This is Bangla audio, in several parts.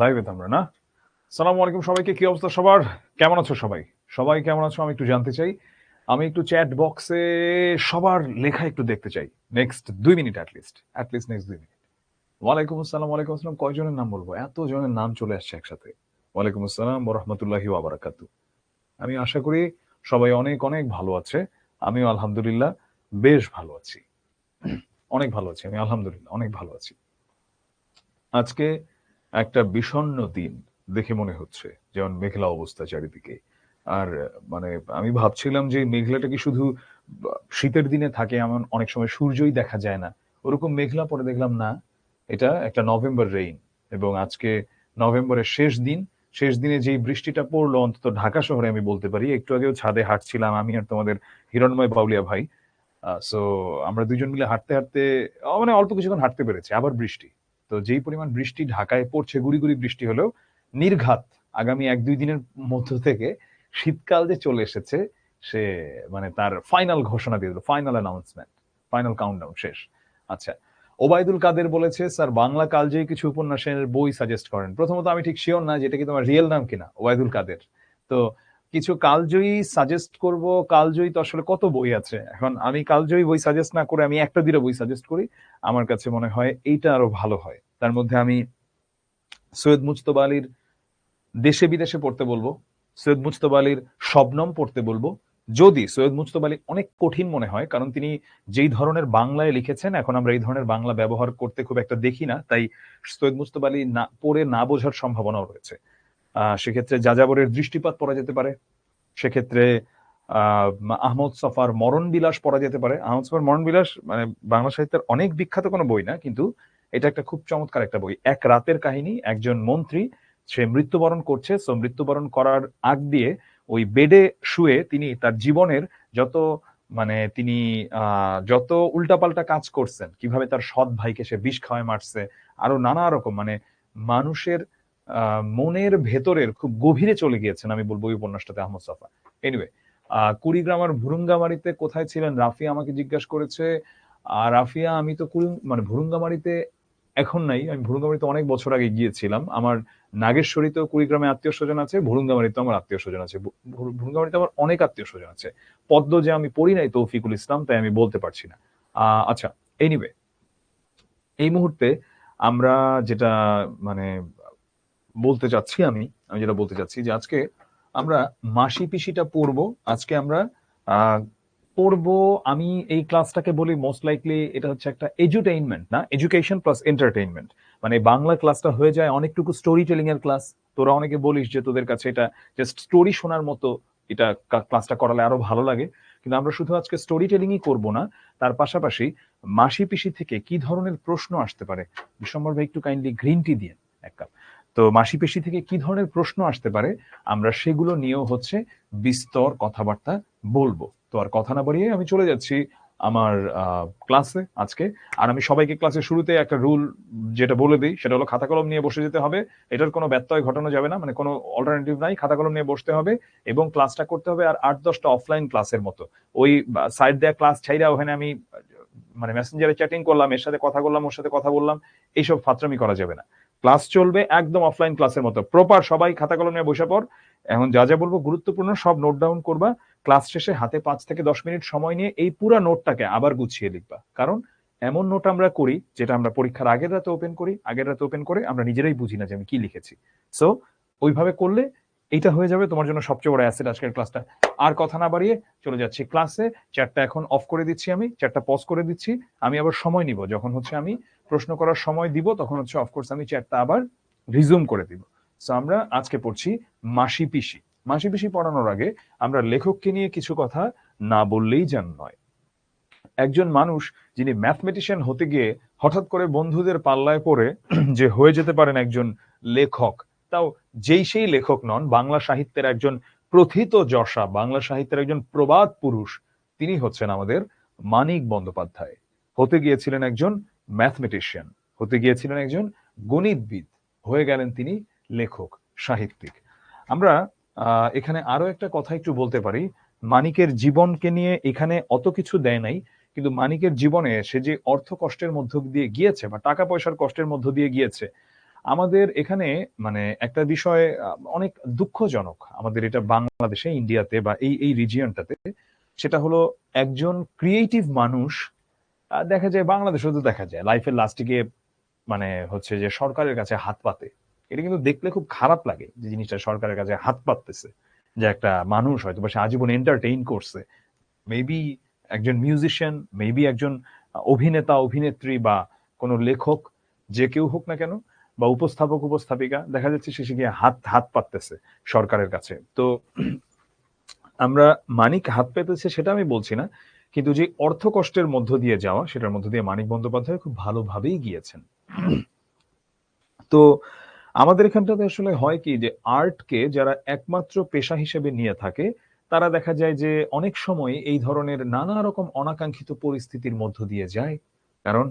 লাইভে তো আমরা না। সালামু আলাইকুম সবাইকে, কি অবস্থা সবার? কেমন আছো সবাই? সবাই কেমন আছো আমি একটু জানতে চাই। আমি একটু চ্যাট বক্সে সবার লেখা একটু দেখতে চাই। Next 2 minute at least next 2 minute. ওয়ালাইকুম আসসালাম। কয়জনের নাম বলবো? এত জনের নাম চলে আসছে একসাথে। ওয়ালাইকুম আসসালাম ওয়া রাহমাতুল্লাহি ওয়া বারাকাতু। আমি আশা করি সবাই অনেক অনেক ভালো আছে। আমিও আলহামদুলিল্লাহ বেশ ভালো আছি। অনেক ভালো আছি, আমি আলহামদুলিল্লাহ অনেক ভালো আছি। আজকে একটা বিষণ্ণ দিন দেখে মনে হচ্ছে, যেমন মেঘলা অবস্থা চারিদিকে। আর মানে আমি ভাবছিলাম যে মেঘলাটা কি শুধু শীতের দিনে থাকে, এমন অনেক সময় সূর্যই দেখা যায় না, ওরকম মেঘলা, পরে দেখলাম না, এটা একটা নভেম্বর রেইন। এবং আজকে নভেম্বরের শেষ দিন। শেষ দিনে যেই বৃষ্টিটা পড়লো, অন্তত ঢাকা শহরে আমি বলতে পারি, একটু আগেও ছাদে হাঁটছিলাম আমি আর তোমাদের হিরণময় বাউলিয়া ভাই। সো আমরা দুজন মিলে হাঁটতে হাঁটতে মানে অল্প কিছুক্ষণ হাঁটতে পেরেছি, আবার বৃষ্টি। তো যেই পরিমাণ বৃষ্টি ঢাকায় পড়ছে, গুড়ি গুড়ি বৃষ্টি হলেও নির্ঘাত আগামী 1-2 দিনের মধ্য থেকে শীতকাল যে চলে এসেছে, সে মানে তার ফাইনাল ঘোষণা দিয়ে দিল, ফাইনাল অ্যানাউন্সমেন্ট, ফাইনাল কাউন্টডাউন শেষ। আচ্ছা, ওবায়দুল কাদের বলেছে স্যার বাংলা কালজয়ী কিছু উপন্যাসের বই সাজেস্ট করেন। প্রথমত আমি ঠিক শিওর না যেটা কি তোমার রিয়েল নাম কিনা ওবায়দুল কাদের। তো কিছু কালজয়ী সাজেস্ট করব। কালজয়ী তো আসলে কত বই আছে, এখন আমি কালজয়ী বই সাজেস্ট না করে আমি একটা দুটো বই সাজেস্ট করি। আমার কাছে মনে হয় এইটা আরো ভালো হয়। তার মধ্যে আমি সৈয়দ মুজতবা আলীর দেশে বিদেশে পড়তে বলবো, সৈয়দ মুজতবা আলীর শবনম পড়তে বলবো। যদি সৈয়দ মুজতবা আলী অনেক কঠিন মনে হয়, কারণ তিনি যেই ধরনের বাংলায় লিখেছেন, এখন আমরা এই ধরনের বাংলা ব্যবহার করতে খুব একটা দেখি না, তাই সৈয়দ মুজতবা আলী না পড়ে না বোঝার সম্ভাবনাও রয়েছে। সেক্ষেত্রে যাযাবরের দৃষ্টিপাত পড়া যেতে পারে। সেক্ষেত্রে আহ আহমদ ছফার মরণ বিলাস পড়া যেতে পারে। আহমদ ছফার মরণ বিলাস মানে বাংলা সাহিত্যের অনেক বিখ্যাত কোনো বই না, কিন্তু এটা একটা খুব চমৎকার একটা বই। এক রাতের কাহিনী, একজন মন্ত্রী সে মৃত্যুবরণ করছে, সো মৃত্যুবরণ করার আগ দিয়ে ওই বেডে শুয়ে তিনি তার জীবনের যত মানে তিনি যত উল্টাপাল্টা কাজ করছেন, কিভাবে তার সৎ ভাইকে সে বিষ খাওয়ায় মারছে, আরো নানা রকম মানে মানুষের মনের ভেতরের খুব গভীরে চলে গিয়েছেন আমি বলবো এই উপন্যাসটাতে আহমদ ছফা। এনিওয়ে, কুড়িগ্রামের ভুরুঙ্গামারিতে কোথায় ছিলেন রাফিয়া আমাকে জিজ্ঞাসা করেছে। আর রাফিয়া, আমি তো মানে ভুরুঙ্গামারিতে এখন নাই, আমি ভুরুঙ্গামারিতে অনেক বছর আগে গিয়েছিলাম। আমার নাগেশ্বরীতেও কুড়িগ্রামে আত্মীয় স্বজন আছে, ভুরুঙ্গামারিতেও আমার আত্মীয় স্বজন আছে। ভুরুঙ্গামারিতে আমার অনেক আত্মীয় স্বজন আছে। পদ্ম যে আমি পড়ি নাই তৌফিকুল ইসলাম, তাই আমি বলতে পারছি না। আচ্ছা, এনিওয়ে, এই মুহূর্তে আমরা যেটা মানে বলতে চাচ্ছি, আমি যেটা বলতে চাচ্ছি যে আজকে আমরা মাসি পিসিটা পড়বো। আজকে আমরা আহ পড়বো। আমি এই ক্লাসটাকে বলি মোস্ট লাইকলি এটা হচ্ছে একটা এডুটেইনমেন্ট, না এডুকেশন প্লাস এন্টারটেইনমেন্ট। মানে বাংলা ক্লাসটা হয়ে যায় অনেকটুকু স্টোরি টেলিং এর ক্লাস। তোরা অনেকে বলিস যে তোদের কাছে এটা জাস্ট স্টোরি শোনার মতো, এটা ক্লাসটা করালে আরো ভালো লাগে। কিন্তু আমরা শুধু আজকে স্টোরি টেলিংই করবো না, তার পাশাপাশি মাসি পিসি থেকে কি ধরনের প্রশ্ন আসতে পারে। বিশ্বম্বর ভাই একটু কাইন্ডলি গ্রিন টি দিয়ে এক কাপ। তো মাসি পেশি থেকে কি ধরনের প্রশ্ন আসতে পারে, আমরা সেগুলো নিয়েও হচ্ছে বিস্তর কথাবার্তা বলবো। তো আর কথা না বাড়িয়ে আমি চলে যাচ্ছি আমার ক্লাসে আজকে। আর আমি সবাইকে ক্লাসের শুরুতে একটা রুল যেটা বলে দিই, সেটা হলো খাতা কলম নিয়ে বসে যেতে হবে। এটার কোনো ব্যত্যয় ঘটানো যাবে না, মানে কোনো অল্টারনেটিভ নাই, খাতা কলম নিয়ে বসতে হবে এবং ক্লাসটা করতে হবে। আর 8-10টা অফলাইন ক্লাসের মতো, ওই সাইড দেয়া ক্লাস ছাইরা ওখানে আমি মানে মেসেঞ্জারে চ্যাটিং করলাম, এর সাথে কথা বললাম, ওর সাথে কথা বললাম, এইসব ফাত্রামি করা যাবে না। ক্লাস চলবে একদম অফলাইন ক্লাসের মতো প্রপার। সবাই খাতা কলম নিয়ে বসে পড়। এখন যা যা বলবো গুরুত্বপূর্ণ, সব নোট ডাউন করবা। ক্লাস শেষে হাতে 5 থেকে 10 মিনিট সময় নিয়ে এই পুরো নোটটাকে আবার গুছিয়ে লিখবা। কারণ এমন নোট আমরা করি যেটা আমরা পরীক্ষার আগের রাতে ওপেন করি, আগের রাতে ওপেন করে আমরা নিজেরাই বুঝি না যে আমি কি লিখেছি। সো ওইভাবে করলে এইটা হয়ে যাবে তোমার জন্য সবচেয়ে বড় অ্যাসেট আজকের ক্লাসটা। আর কথা না বাড়িয়ে চলে যাচ্ছি ক্লাসে। চ্যাটটা এখন অফ করে দিচ্ছি, আমি চ্যাটটা পজ করে দিচ্ছি। আমি আবার সময় নিব, যখন হচ্ছে আমি প্রশ্ন করার সময় দিব তখন হচ্ছে অফকোর্স আমি চ্যাটটা আবার রিজুম করে দিব। সো আমরা আজকে পড়ছি মাসি পিসি। মাসি পিসি পড়ানোর আগে আমরা লেখককে নিয়ে কিছু কথা না বললেই যেন নয়। একজন মানুষ যিনি ম্যাথমেটিশিয়ান হতে গিয়ে হঠাৎ করে বন্ধুদের পাল্লায় পড়ে যে হয়ে যেতে পারেন একজন লেখক, তাও যেই সেই লেখক নন, বাংলা সাহিত্যের একজন প্রথিত যশা, বাংলা সাহিত্যের একজন প্রবাদ পুরুষ, তিনি হচ্ছেন আমাদের মানিক বন্দ্যোপাধ্যায়। হতে গিয়েছিলেন একজন ম্যাথমেটিশিয়ান, হতে গিয়েছিলেন একজন গণিতবিদ, হয়ে গেলেন তিনি লেখক, সাহিত্যিক। আমরা এখানে আরো একটা কথা একটু বলতে পারি। মানিকের জীবনকে নিয়ে এখানে অত কিছু দেয় নাই, কিন্তু মানিকের জীবনে সে যে অর্থ কষ্টের মধ্য দিয়ে গিয়েছে বা টাকা পয়সার কষ্টের মধ্য দিয়ে গিয়েছে, আমাদের এখানে মানে একটা বিষয় অনেক দুঃখজনক আমাদের এটা বাংলাদেশে, ইন্ডিয়াতে বা এই এই রিজিয়নটাতে, সেটা হলো একজন ক্রিয়েটিভ মানুষ দেখা যায়, বাংলাদেশেও তো দেখা যায় লাইফের লাস্টে গিয়ে মানে হচ্ছে যে সরকারের কাছে হাত পাতে। এটা কিন্তু দেখলে খুব খারাপ লাগে যে জিনিসটা সরকারের কাছে হাত পাততেছে, যে একটা মানুষ হয়তো বা সে আজীবন এন্টারটেইন করছে, মেবি একজন মিউজিশিয়ান, মেবি একজন অভিনেতা অভিনেত্রী বা কোনো লেখক, যে কেউ হোক না কেন, বা উপস্থাপক উপস্থাপিকা, দেখা যাচ্ছে শেষে গিয়ে হাত হাত পাততেছে সরকারের কাছে। তো আমরা মানিক হাত পেতেছে সেটা আমি বলছি না, কিন্তু যে অর্থ কষ্টের মধ্য দিয়ে যাওয়া, সেটার মধ্য দিয়ে মানিক বন্দ্যোপাধ্যায় খুব ভালোভাবেই গিয়েছেন। তো আমাদের এখানটাতে আসলে হয় কি, যে আর্টকে যারা একমাত্র পেশা হিসেবে নিয়ে থাকে, তারা দেখা যায় যে অনেক সময় এই ধরনের নানা রকম অনাকাঙ্ক্ষিত পরিস্থিতির মধ্য দিয়ে যায়। কারণ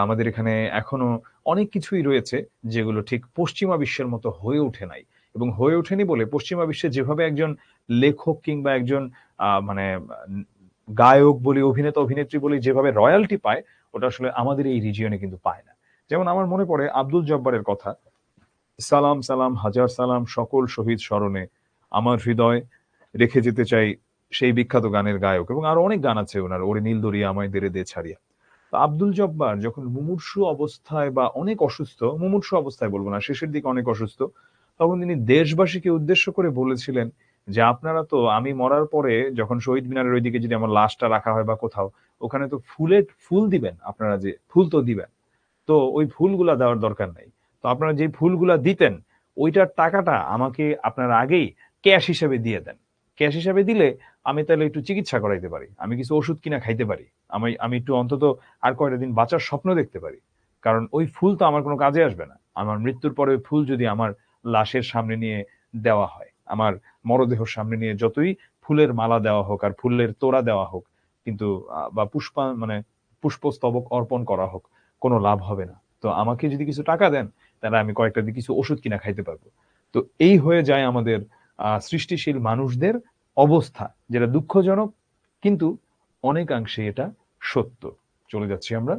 আমাদের এখানে এখনো অনেক কিছুই রয়েছে যেগুলো ঠিক পশ্চিমা বিশ্বের মতো হয়ে ওঠে নাই, এবং হয়ে ওঠেনি বলে পশ্চিমা বিশ্বে যেভাবে একজন লেখক কিংবা একজন মানে গায়ক বলি, অভিনেতা অভিনেত্রী বলি, যেভাবে রয়্যালটি পায়, ওটা আসলে আমাদের এই রিজিয়নে কিন্তু পায় না। যেমন আমার মনে পড়ে আব্দুল জব্বারের কথা, সালাম সালাম হাজার সালাম সকল শহীদ স্মরণে, আমার হৃদয় রেখে যেতে চাই, সেই বিখ্যাত গানের গায়ক, এবং আরো অনেক গান আছে ওনার, ওরে নীল দরিয়া আমায় দেরে দে ছাড়িয়া। তো আব্দুল জব্বার যখন মুমূর্ষু অবস্থায় বা অনেক অসুস্থ, মুমূর্ষু অবস্থায় বলবো না, শেষের দিকে অনেক অসুস্থ, তখন তিনি দেশবাসীকে উদ্দেশ্য করে বলেছিলেন যে আপনারা তো আমি মরার পরে যখন শহীদ মিনারের ওইদিকে যদি আমার লাশটা রাখা হয় বা কোথাও, ওখানে তো ফুল দিবেন, আপনারা যে ফুল তো দিবেন, তো ওই ফুলগুলা দেওয়ার দরকার নাই। তো আপনারা যে ফুলগুলা দিতেন, ওইটার টাকাটা আমাকে আপনারা আগেই ক্যাশ হিসেবে দিয়ে দেন। ক্যাশ হিসেবে দিলে আমি তাহলে একটু চিকিৎসা করাইতে পারি, আমি কিছু ওষুধ কিনা খাইতে পারি, আমি আমি একটু অন্তত আর কয়টা দিন বাঁচার স্বপ্ন দেখতে পারি। কারণ ওই ফুল তো আমার কোনো কাজে আসবে না। আমার মৃত্যুর পরে ওই ফুল যদি আমার লাশের সামনে নিয়ে দেওয়া হয়, আমার মরদেহের সামনে নিয়ে যতই ফুলের মালা দেওয়া হোক আর ফুলের তোড়া দেওয়া হোক, কিন্তু বা মানে পুষ্পস্তবক অর্পণ করা হোক, কোনো লাভ হবে না। তো আমাকে যদি কিছু টাকা দেন, তাহলে আমি কয়েকটা দিয়ে কিছু ওষুধ কিনা খাইতে পারবো। তো এই হয়ে যায় আমাদের সৃষ্টিশীল মানুষদের অবস্থা, যেটা দুঃখজনক, কিন্তু অনেকাংশে এটা সত্য। চলে যাচ্ছি আমরা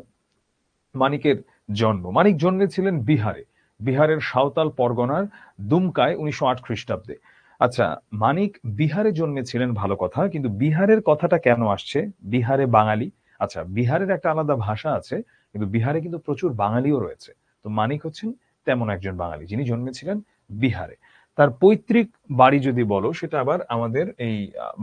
মানিকের জন্ম। মানিক জন্মেছিলেন বিহারে, বিহারের সাঁওতাল পরগনার দুমকায় ১৯০৮ খ্রিস্টাব্দে। আচ্ছা, মানিক বিহারে জন্মেছিলেন ভালো কথা, কিন্তু বিহারের কথাটা কেন আসছে? বিহারে বাঙালি, আচ্ছা বিহারের একটা আলাদা ভাষা আছে, কিন্তু বিহারে কিন্তু প্রচুর বাঙালিও রয়েছে। তো মানিক হচ্ছেন তেমন একজন বাঙালি যিনি জন্মেছিলেন বিহারে। তার পৈতৃক বাড়ি যদি বলো, সেটা আবার আমাদের এই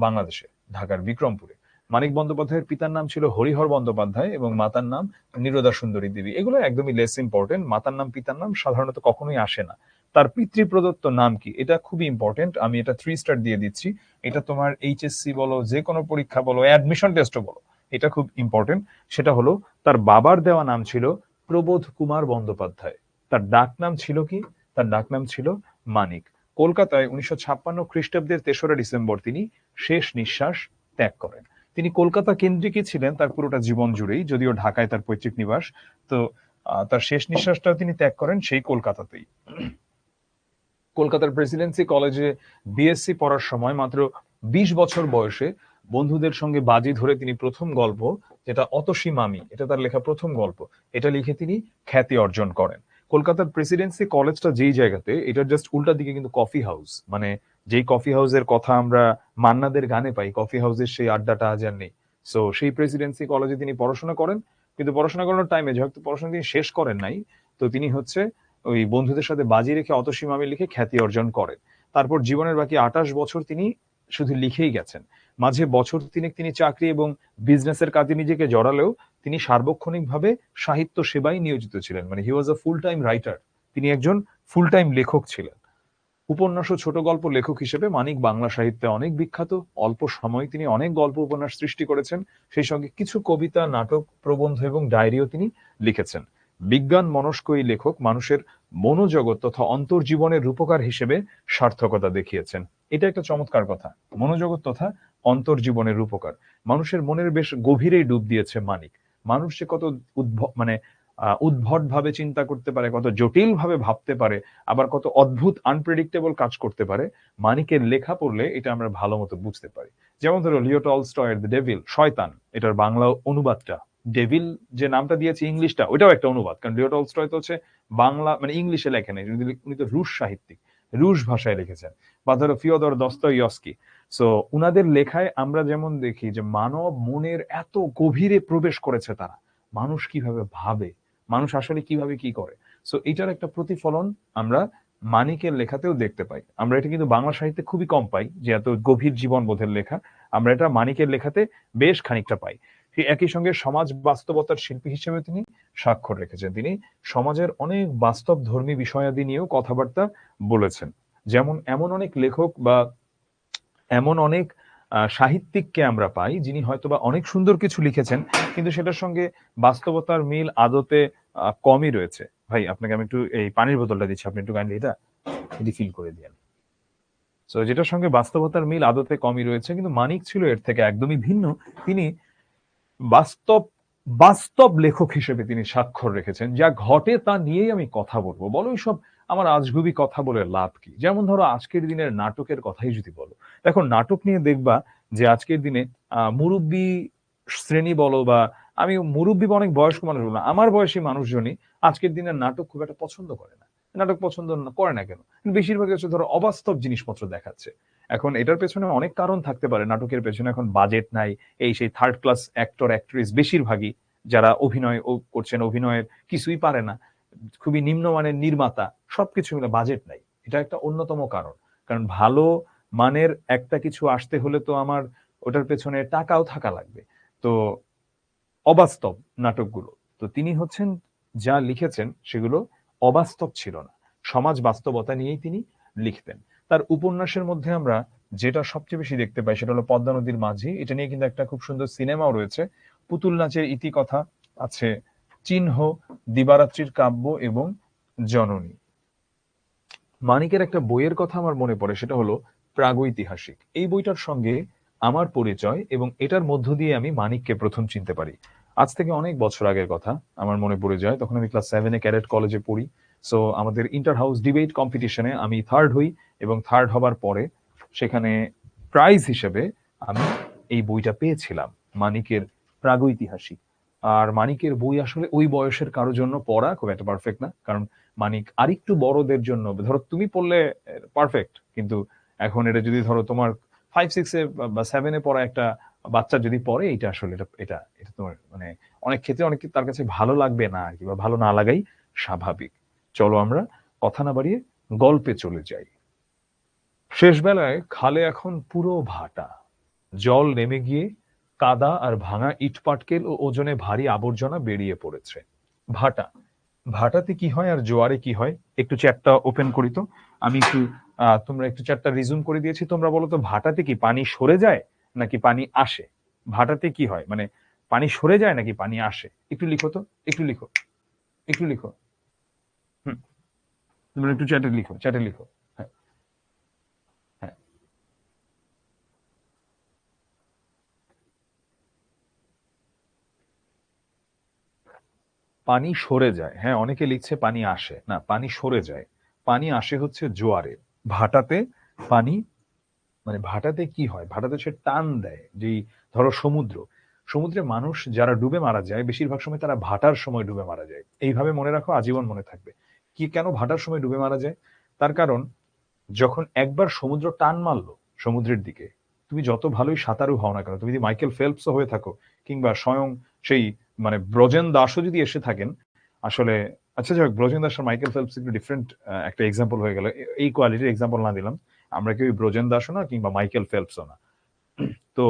বাংলাদেশে, ঢাকার বিক্রমপুরে। মানিক বন্দ্যোপাধ্যায়ের পিতার নাম ছিল হরিহর বন্দ্যোপাধ্যায় এবং মাতার নাম নীরদা সুন্দরী দেবী। এগুলো একদমই লেস ইম্পর্টেন্ট, মাতার নাম পিতার নাম সাধারণত কখনোই আসে না। তার পিতৃ প্রদত্ত নাম কি, এটা খুবই ইম্পর্টেন্ট, আমি এটা 3 স্টার দিয়ে দিচ্ছি। এটা তোমার এইচএসসি বলো, যে কোনো পরীক্ষা বলো, অ্যাডমিশন টেস্টও বলো, এটা খুব ইম্পর্টেন্ট। সেটা হলো তার বাবার দেওয়া নাম ছিল প্রবোধ কুমার বন্দ্যোপাধ্যায়। তার ডাক নাম ছিল কি? তার ডাক নাম ছিল মানিক। কলকাতায় ১৯৫৬ খ্রিস্টাব্দের ৩রা ডিসেম্বর তিনি শেষ নিঃশ্বাস ত্যাগ করেন। তিনি কলকাতা কেন্দ্রিকই ছিলেন তার পুরোটা জীবন জুড়েই, যদিও ঢাকায় তার পৈতৃক নিবাস। তো তার শেষ নিঃশ্বাসটাও তিনি ত্যাগ করেন সেই কলকাতাতেই। কলকাতার প্রেসিডেন্সি কলেজে বিএসসি পড়ার সময় মাত্র ২০ বছর বয়সে বন্ধুদের সঙ্গে বাজি ধরে তিনি প্রথম গল্প, যেটা অতসী মামি, এটা তার লেখা প্রথম গল্প, এটা লিখে তিনি খ্যাতি অর্জন করেন। কলকাতার প্রেসিডেন্সি কলেজটা যেই জায়গাতে, এটার জাস্ট উল্টা দিকে কিন্তু কফি হাউস, মানে যেই কফি হাউসের কথা আমরা মান্নাদের গানে পাই, কফি হাউসের সেই আড্ডাটা আজ আর নেই। সো সেই প্রেসিডেন্সি কলেজে তিনি পড়াশোনা করেন, কিন্তু পড়াশোনা করানোর টাইমে যেহেতু পড়াশোনা তিনি শেষ করেন নাই, তো তিনি হচ্ছে ওই বন্ধুদের সাথে বাজি রেখে অতসী মামি লিখে খ্যাতি অর্জন করেন। তারপর জীবনের বাকি ২৮ বছর তিনি শুধু লিখেই গেছেন। মাঝে বছর তিনেক তিনি চাকরি এবং বিজনেসের কাজে নিজেকে জড়ালেও তিনি সার্বক্ষণিকভাবে সাহিত্য সেবায় নিয়োজিত ছিলেন, মানে হি ওয়াজ আ ফুল টাইম রাইটার। তিনি একজন ফুল টাইম লেখক ছিলেন। উপন্যাস ও ছোট গল্প লেখক হিসেবে মানিক বাংলা সাহিত্যে অনেক বিখ্যাত। অল্প সময়ে তিনি অনেক গল্প উপন্যাস সৃষ্টি করেছেন, সেই সঙ্গে কিছু কবিতা, নাটক, প্রবন্ধ এবং ডায়েরিও তিনি লিখেছেন। বিজ্ঞান মনস্ক এই লেখক মানুষের মনোজগৎ তথা অন্তর্জীবনের রূপকার হিসেবে সার্থকতা দেখিয়েছেন। এটা একটা চমৎকার কথা, মনোজগৎ তথা অন্তর্জীবনের রূপকার। মানুষের মনের বেশ গভীরেই ডুব দিয়েছে মানিক। মানুষ যে কত মানে উদ্ভট ভাবে চিন্তা করতে পারে, কত জটিল ভাবে ভাবতে পারে, আবার কত অদ্ভুত আনপ্রেডিক্টেবল কাজ করতে পারে, মানিকের লেখা পড়লে এটা আমরা ভালো মতো বুঝতে পারি। যেমন ধরো লিও টলস্টয়ের দ্য ডেভিল, শয়তান, এটার বাংলা অনুবাদটা ডেভিল যে নামটা দিয়েছে ইংলিশটা, ওইটাও একটা অনুবাদ, কারণ লিও টলস্টয় তো হচ্ছে বাংলা মানে ইংলিশে লেখেন, উনি তো রুশ সাহিত্যিক, রুশ ভাষায় লিখেছেন। বা ধরো ফিওদর দস্তয়েভস্কি। সো উনাদের লেখায় আমরা যেমন দেখি যে মানব মনের এত গভীরে প্রবেশ করেছে তারা, মানুষ কিভাবে ভাবে, মানুষ আসলে কিভাবে কি করে। সো এটার একটা প্রতিফলন আমরা মানিকের লেখাতেও দেখতে পাই। আমরা এটা কিন্তু বাংলা সাহিত্যে খুবই কম পাই, যে এত গভীর জীবনবোধের লেখা। আমরা এটা মানিকের লেখাতে বেশ খানিকটা পাই। একই সঙ্গে সমাজ বাস্তবতার শিল্পী হিসেবে তিনি স্বাক্ষর রেখেছেন। তিনি সমাজের অনেক বাস্তব ধর্মী বিষয়াদি নিয়েও কথাবার্তা বলেছেন। যেমন এমন অনেক লেখক বা এমন অনেক সাহিত্যিককে আমরা পাই যিনি হয়তোবা অনেক সুন্দর কিছু লিখেছেন, কিন্তু সেটার সঙ্গে বাস্তবতার মিল আদতে কমই রয়েছে। ভাই আপনাকে আমি একটু এই পানির বোতলটা দিচ্ছি, আপনি একটু কাইন্ডলি এটা রিফিল করে দিয়েন। তো যেটার সঙ্গে বাস্তবতার মিল আদতে কমই রয়েছে, কিন্তু মানিক ছিল এর থেকে একদমই ভিন্ন। তিনি বাস্তব বাস্তব লেখক হিসেবে তিনি স্বাক্ষর রেখেছেন। যা ঘটে তা নিয়েই আমি কথা বলবো, বলো সব আমার আজগুবি কথা বলে লাভ কি। যেমন ধরো আজকের দিনের নাটকের কথাই যদি বলো, দেখো নাটক নিয়ে দেখবা যে আজকের দিনে মুরব্বী শ্রেণী বলো বা আমি মুরব্বী বা অনেক বয়স্ক মানুষ বলবো না, আমার বয়সী মানুষজনই আজকের দিনের নাটক খুব একটা পছন্দ করে না। নাটক পছন্দ করে না কেন? বেশিরভাগ হচ্ছে ধরো অবাস্তব জিনিসপত্র দেখাচ্ছে। এখন এটার পেছনে অনেক কারণ থাকতে পারে। নাটকের পেছনে এখন বাজেট নাই, এই সেই থার্ড ক্লাস অ্যাক্টর অ্যাক্ট্রেস বেশিরভাগই যারা অভিনয় করছেন, অভিনয়ের কিছুই পারে না, খুবই নিম্নমানের নির্মাতা, সবকিছু মিলে বাজেট নাই। এটা একটা অন্যতম কারণ। কারণ ভালো মানের একটা কিছু আসতে হলে তো আমার ওটার পেছনে টাকাও থাকা লাগবে। তো অবাস্তব নাটকগুলো, তো তিনি হচ্ছেন যা লিখেছেন সেগুলো অবাস্তব ছিল না, সমাজ বাস্তবতা নিয়েই তিনি লিখতেন। তার উপন্যাসের মধ্যে আমরা যেটা সবচেয়ে বেশি দেখতে পাই সেটা হলো পদ্মা নদীর মাঝি। এটা নিয়ে কিন্তু একটা খুব সুন্দর সিনেমাও রয়েছে। পুতুল নাচের ইতিকথা আছে, চিহ্ন, দিবারাত্রির কাব্য এবং জননী। মানিকের একটা বইয়ের কথা আমার মনে পড়ে, সেটা হলো প্রাগৈতিহাসিক। এই বইটার সঙ্গে আমার পরিচয় এবং এটার মধ্য দিয়ে আমি মানিককে প্রথম চিনতে পারি। আজ থেকে অনেক বছর আগের কথা আমার মনে পড়ে যায়, তখন আমি ক্লাস 7-এ ক্যাডেট কলেজে পড়ি। সো আমাদের ইন্টার হাউস ডিবেট কম্পিটিশনে আমি থার্ড হই, এবং থার্ড হবার পরে সেখানে প্রাইজ হিসেবে আমি এই বইটা পেয়েছিলাম, মানিকের প্রাগৈতিহাসিক। আর মানিকের বই আসলে ওই বয়সের কারোর জন্য পড়া খুব একটা পারফেক্ট না, কারণ মানিক আরেকটু বড়দের জন্য, ধরো তুমি পড়লে পারফেক্ট, কিন্তু এখন এটা যদি ধরো তোমার 5-6-এ বা 7-এ পড়া একটা বাচ্চা যদি পড়ে, এটা আসলে এটা এটা এটা তোমার মানে অনেক ক্ষেত্রে অনেক তার কাছে ভালো লাগবে না আর কি, বা ভালো না লাগাই স্বাভাবিক। চলো আমরা কথা না বাড়িয়ে গল্পে চলে যাই। শেষ বেলায় খালে এখন পুরো ভাটা, জল নেমে গিয়ে কাদা আর ভাঙা ইটপাটকেল ও ওজনে ভারী আবর্জনা বেরিয়ে পড়েছে। ভাটা, ভাটাতে কি হয় আর জোয়ারে কি হয়, একটু চ্যাটটা ওপেন করি তো। আমি একটু তোমরা একটু চ্যাটটা রিজুম করে দিয়েছি, তোমরা বলো তো ভাটাতে কি পানি সরে যায় নাকি পানি আসে? ভাটাতে কি হয়, মানে পানি সরে যায় নাকি পানি আসে? একটু লিখো তো, একটু লিখো, একটু লিখো। হুম, তোমরা একটু চ্যাটে লিখো, চ্যাটে লিখো। হ্যাঁ, হ্যাঁ। পানি সরে যায়, হ্যাঁ অনেকে লিখছে পানি আসে, না পানি সরে যায়। পানি আসে হচ্ছে জোয়ারে। ভাটাতে পানি মানে ভাটাতে কি হয়, ভাটাতে সে টান দেয়। যেই ধরো সমুদ্র, সমুদ্রে মানুষ যারা ডুবে মারা যায় বেশিরভাগ সময় তারা ভাটার সময় ডুবে মারা যায়। এইভাবে মনে রাখো, আজীবন মনে থাকবে। কি কেন ভাটার সময় ডুবে মারা যায়? তার কারণ যখন একবার সমুদ্র টান মারলো সমুদ্রের দিকে, তুমি যত ভালোই সাঁতারু হও না কেন, তুমি যদি মাইকেল ফেলপসও হয়ে থাকো, কিংবা স্বয়ং সেই মানে ব্রজেন দাসও যদি এসে থাকেন, আসলে আচ্ছা যাই হোক, ব্রজেন দাস আর মাইকেল ফেলপস একটু ডিফারেন্ট একটা এক্সাম্পল হয়ে গেল। এই কোয়ালিটির এক্সাম্পল না দিলাম, আমরা কেউ ব্রজেন দাসও না কিংবা মাইকেল ফেলপসও না। তো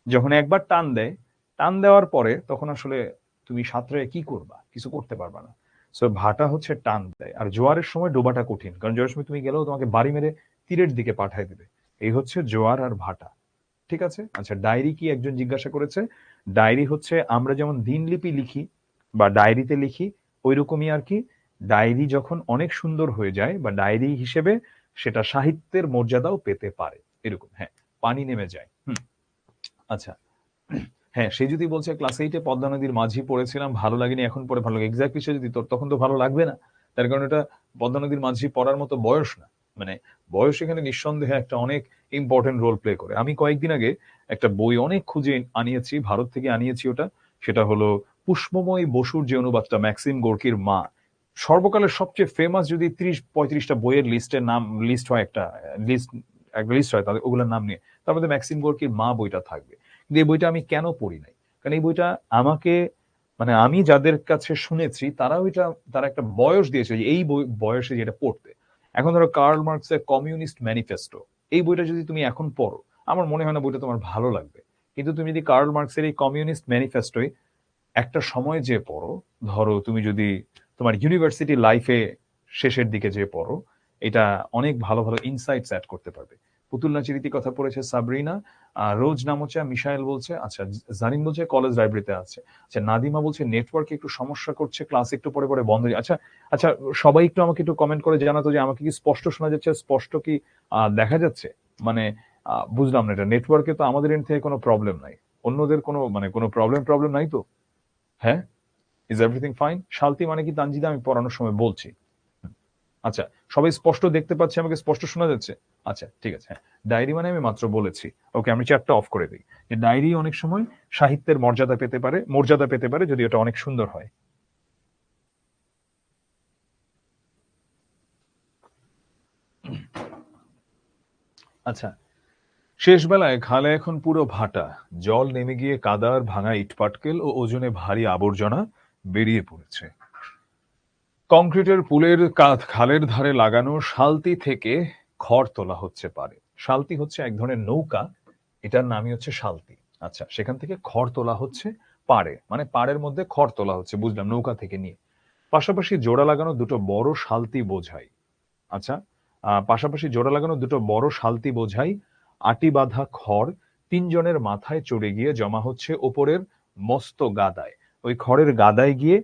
যখন একবার টান দেয়, টান দেওয়ার পরে তখন আসলে তুমি সাঁতরে কি করবা, কিছু করতে পারবা না। সো ভাটা হচ্ছে টান দেয়। আর জোয়ারের সময় ডোবাটা কঠিন, কারণ জোয়ারের সময় তুমি গেলেও তোমাকে বাড়ি মেরে তীরের দিকে পাঠায় দিবে। এই হচ্ছে জোয়ার আর ভাটা। ঠিক আছে, আচ্ছা ডায়েরি কি একজন জিজ্ঞাসা করেছে। ডায়েরি হচ্ছে আমরা যেমন দিনলিপি লিখি বা ডায়েরিতে লিখি, ওই রকমই আর কি। ডায়েরি যখন অনেক সুন্দর হয়ে যায় বা ডায়েরি হিসেবে সেটা সাহিত্যের মর্যাদাও পেতে পারে, এরকম। হ্যাঁ, পানি নেমে যায়। আচ্ছা, হ্যাঁ সে যদি বলছে ক্লাস 8-এ পদ্মা নদীর মাঝি পড়েছিলাম, ভালো লাগেনি, এখন পরে ভালো লাগে, এক্স্যাক্টলি সে যদি তোর তখন তো ভালো লাগবে না। তার কারণ এটা পদ্মা নদীর মাঝি পড়ার মতো বয়স না। মানে বয়স এখানে নিঃসন্দেহে একটা অনেক ইম্পর্টেন্ট রোল প্লে করে। আমি কয়েকদিন আগে একটা বই অনেক খুঁজে আনিয়েছি, ভারত থেকে আনিয়েছি ওটা। সেটা হলো পুষ্পময়ী বসুর যে অনুবাদটা, ম্যাক্সিম গোর্কির মা, সর্বকালের সবচেয়ে ফেমাস যদি 30-35টা বইয়ের লিস্টের নাম লিস্ট হয়, একটা লিস্ট হয় তাদের ওগুলোর নাম নিয়ে, তার মধ্যে ম্যাক্সিম গোর্কির মা বইটা থাকবে। কিন্তু এই বইটা আমি কেন পড়ি নাই? কারণ এই বইটা আমাকে, মানে আমি যাদের কাছে শুনেছি তারা একটা বয়স দিয়েছে যে এই বয়সে যেটা পড়তে। এখন ধরো কার্ল মার্কসের কমিউনিস্ট ম্যানিফেস্টো, এই বইটা যদি তুমি এখন পড়ো, আমার মনে হয় না বইটা তোমার ভালো লাগবে। কিন্তু তুমি যদি কার্ল মার্কসের এই কমিউনিস্ট ম্যানিফেস্টোয় একটা সময় যে পড়ো, ধরো তুমি যদি তোমার ইউনিভার্সিটি লাইফে শেষের দিকে যে পড়ো, এটা অনেক ভালো ভালো ইনসাইটস অ্যাড করতে পারবে। পুতুল নাচের রীতি কথা পড়েছে সাবরিনা, রোজ নামোচা, মিশাইল বলছে, আচ্ছা জারিন বলছে কলেজ লাইব্রেরিতে আছে, আচ্ছা নাদিমা বলছে নেটওয়ার্কে একটু সমস্যা করছে, ক্লাস একটু পরে পরে বন্ধ হয়ে, আচ্ছা আচ্ছা সবাই একটু আমাকে একটু কমেন্ট করে জানাতো যে আমাকে কি স্পষ্ট শোনা যাচ্ছে, স্পষ্ট কি দেখা যাচ্ছে? মানে বুঝলাম না, এটা নেটওয়ার্কে তো আমাদের এন্ড থেকে কোনো প্রবলেম নাই, অন্যদের কোনো প্রবলেম নাই তো? হ্যাঁ, ইজ এভরিথিং ফাইন? শালতি মানে কি তানজিদা? আমি পড়ানোর সময় বলছি। আচ্ছা, সবাই স্পষ্ট দেখতে পাচ্ছে, আমাকে স্পষ্ট শোনা যাচ্ছে? আচ্ছা ঠিক আছে। হ্যাঁ, ডায়েরি মানে আমি মাত্র বলেছি। ওকে, আমি চ্যাটটা অফ করে দিই। যে ডায়েরি অনেক সময় সাহিত্যের মর্যাদা পেতে পারে যদি এটা অনেক সুন্দর হয়। আচ্ছা, শেষ বেলায় খালে এখন পুরো ভাটা, জল নেমে গিয়ে কাদার ভাঙা ইটপাটকেল ও ওজনে ভারী আবর্জনা বেরিয়ে পড়েছে। কংক্রিটের পুলের খালের ধারে লাগানো শালতি থেকে খড় তোলা হচ্ছে পারে। শালতি হচ্ছে এক ধরনের নৌকা, এটার নামই হচ্ছে শালতি। আচ্ছা, সেখান থেকে খড় তোলা হচ্ছে পাড়ে, মানে পাড়ের মধ্যে খড় তোলা হচ্ছে, বুঝলাম, নৌকা থেকে নিয়ে। পাশাপাশি জোড়া লাগানো দুটো বড় শালতি বোঝাই। আচ্ছা, পাশাপাশি জোড়া লাগানো দুটো বড় শালতি বোঝাই আটি বাঁধা খড় তিনজনের মাথায় চড়ে গিয়ে জমা হচ্ছে ওপরের মস্ত গাদায়। ওই খড়ের গাদায় গিয়ে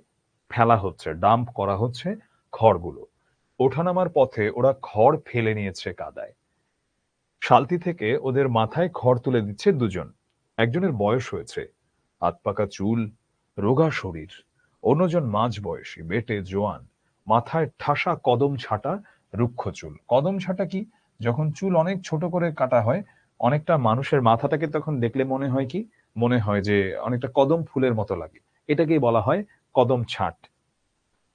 ফেলা হচ্ছে, ডাম্প করা হচ্ছে খড়গুলো। ওঠানামার পথে ওরা খড় ফেলে নিয়েছে কাদায়। শালতি থেকে ওদের মাথায় খড় তুলে দিচ্ছে দুজন। একজনের বয়স হয়েছে, হাত পাকা চুল, রোগা শরীর। অন্যজন মাঝ বয়সী, বেটে জোয়ান, মাথায় ঠাসা কদম ছাটা রুক্ষ চুল। কদম ছাটা কি? যখন চুল অনেক ছোট করে কাটা হয়, অনেকটা মানুষের মাথাটাকে তখন দেখলে মনে হয় কি, মনে হয় যে অনেকটা কদম ফুলের মতো লাগে, এটাকেই বলা হয় কদম ছাট।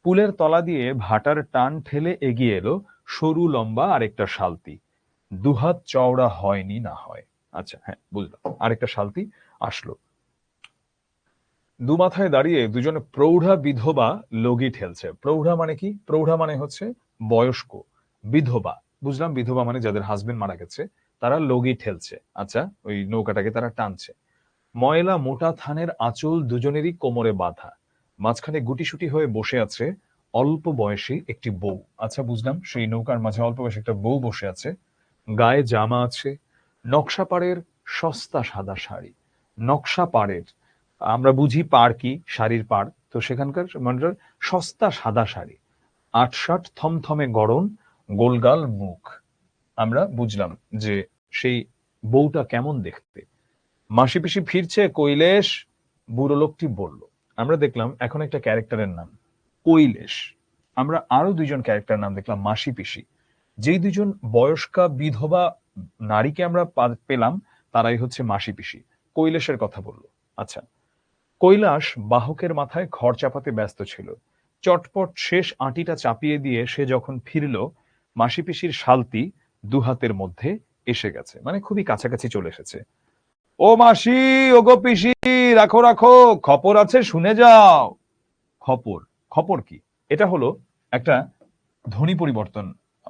পুলের তলা দিয়ে ভাটার টান ঠেলে এগিয়ে এলো সরু লম্বা আরেকটা শালতি। দুহাত চওড়া হয়নি না হয়। আচ্ছা হ্যাঁ, বুঝলাম, আরেকটা শালতি আসলো। দুমাথায় দাঁড়িয়ে দুজন প্রৌঢ়া বিধবা লগি ঠেলছে। প্রৌঢ়া মানে কি? প্রৌঢ়া মানে হচ্ছে বয়স্ক। বিধবা, বুঝলাম, বিধবা মানে যাদের হাজবেন্ড মারা গেছে, তারা লগি ঠেলছে। আচ্ছা, ওই নৌকাটাকে তারা টানছে। ময়লা মোটা থানের আঁচল দুজনেরই কোমরে বাঁধা। মাঝখানে গুটিসুটি হয়ে বসে আছে অল্প বয়সী একটি বউ। আচ্ছা বুঝলাম, সেই নৌকার মাঝে অল্প বয়সী একটা বউ বসে আছে। গায়ে জামা আছে, নকশা পাড়ের সস্তা সাদা শাড়ি। নকশা পাড়ের, আমরা বুঝি পাড় কি, শাড়ির পাড়, তো সেখানকার মানে সস্তা সাদা শাড়ি। আটশাট থমথমে গড়ন, গোলগাল মুখ। আমরা বুঝলাম যে সেই বউটা কেমন দেখতে। মাসি পিসি ফিরছে কৈলেশ, বুড়ো লোকটি বলল। আমরা দেখলাম এখন একটা ক্যারেক্টারের নাম কৈলেশ। আমরা আরো দুইজন ক্যারেক্টার নাম দেখলাম মাসি পিসি। যেই দুজন বয়স্কা বিধবা নারীকে আমরা পেলাম, তারাই হচ্ছে মাসি পিসি। কৈলাসের কথা বলল। আচ্ছা, কৈলাস বাহকের মাথায় খড় চাপাতে ব্যস্ত ছিল। চটপট শেষ আঁটিটা চাপিয়ে দিয়ে সে যখন ফিরল, মাসি পিসির শালতি দুহাতের মধ্যে এসে গেছে, মানে খুবই কাছাকাছি চলে এসেছে। ও মাসি, ও গো পিসি, রাখো রাখো, খবর আছে শুনে যাও। খপর, খপর কি? এটা হলো একটা ধ্বনি পরিবর্তন,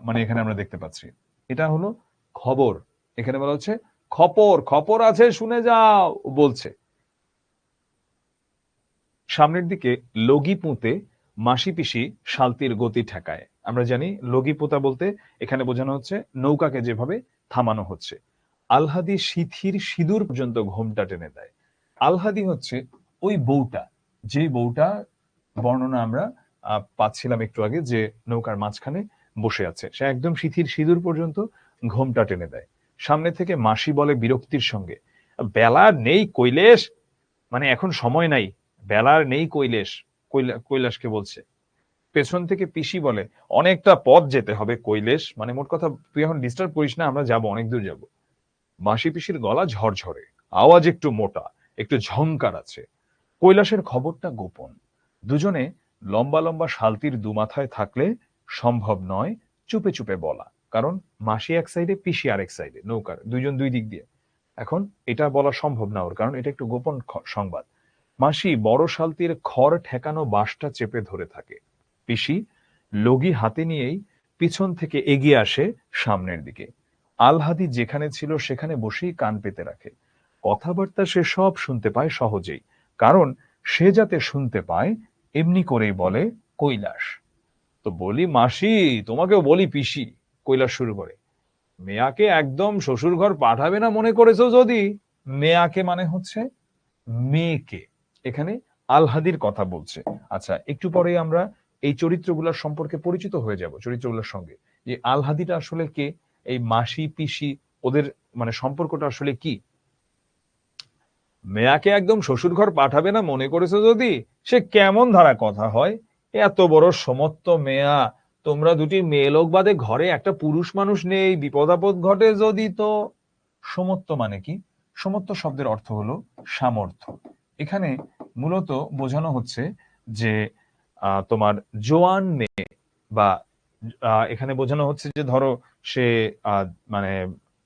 মানে এখানে আমরা দেখতে পাচ্ছি এটা হলো খবর। এখানে বলা হচ্ছে খপর, খপর আছে শুনে যাও বলছে। সামনের দিকে লগি পুঁতে মাসি পিসি শালতির গতি ঠেকায়। আমরা জানি লগি পোতা বলতে এখানে বোঝানো হচ্ছে নৌকাকে যেভাবে থামানো হচ্ছে। আলহাদি সিথির সিঁদুর পর্যন্ত ঘোমটা টেনে দেয়। আলহাদি হচ্ছে ওই বউটা, যে বউটা বর্ণনা আমরা পাচ্ছিলাম একটু আগে, যে নৌকার মাঝখানে বসে আছে, সে একদম সিথির সিঁদুর পর্যন্ত ঘোমটা টেনে দেয়। সামনে থেকে মাসি বলে বিরক্তির সঙ্গে, বেলা নেই কৈলেশ, মানে এখন সময় নাই, বেলার নেই কৈলেশ। কৈলাসকে বলছে। পেছন থেকে পিসি বলে, অনেকটা পথ যেতে হবে কৈলেশ, মানে মোট কথা তুই এখন ডিস্টার্ব করিস না, আমরা যাবো, অনেক দূর যাবো। মাসি পিসির গলা ঝরঝরে, আওয়াজ একটু মোটা, একটু ঝংকার আছে। কৈলাসের খবরটা গোপন। দুজনে লম্বা লম্বা শালতির দুমাথায় থাকলে সম্ভব নয় চুপে চুপে বলা, কারণ মাসি এক সাইডে, পিসি আরেক সাইডে, নৌকার দুইজন দুই দিক দিয়ে। এখন এটা বলা সম্ভব না ওর, কারণ এটা একটু গোপন সংবাদ। মাসি বড় শালতির খড় ঠেকানো বাঁশটা চেপে ধরে থাকে। পিসি লগি হাতে নিয়েই পিছন থেকে এগিয়ে আসে সামনের দিকে। আলহাদি যেখানে ছিল সেখানে বসেই কান পেতে রাখে। কথাবার্তা সে সব শুনতে পায় সহজেই, কারণ সে যাতে শুনতে পায় এমনি করেই বলে কৈলাস। তো বলি মাসি, তোমাকেও বলি পিসি, কৈলাস শুরু করে, মেয়াকে একদম শ্বশুর ঘর পাঠাবে না মনে করেছো যদি। মেয়াকে মানে হচ্ছে মেয়েকে, এখানে আলহাদির কথা বলছে। আচ্ছা, একটু পরেই আমরা এই চরিত্রগুলোর সম্পর্কে পরিচিত হয়ে যাব, চরিত্রগুলোর সঙ্গে, যে আলহাদিটা আসলে কে, এই মাসি পিসি ওদের মানে সম্পর্কটা আসলে কি। মেয়াকে একদম শ্বশুর ঘর পাঠাবে না মনে করেছো যদি, সে কেমন ধারা কথা হয়, এত বড় সমত্ব মেয়া, তোমরা দুটি মেয়ে লোক বাদে ঘরে একটা পুরুষ মানুষ নেই, বিপদ আপদ ঘটে যদি তো। সমত্ব মানে কি? সমত্ব শব্দের অর্থ হলো সামর্থ্য। এখানে মূলত বোঝানো হচ্ছে যে তোমার জোয়ান মেয়ে, বা এখানে বোঝানো হচ্ছে যে ধরো সে মানে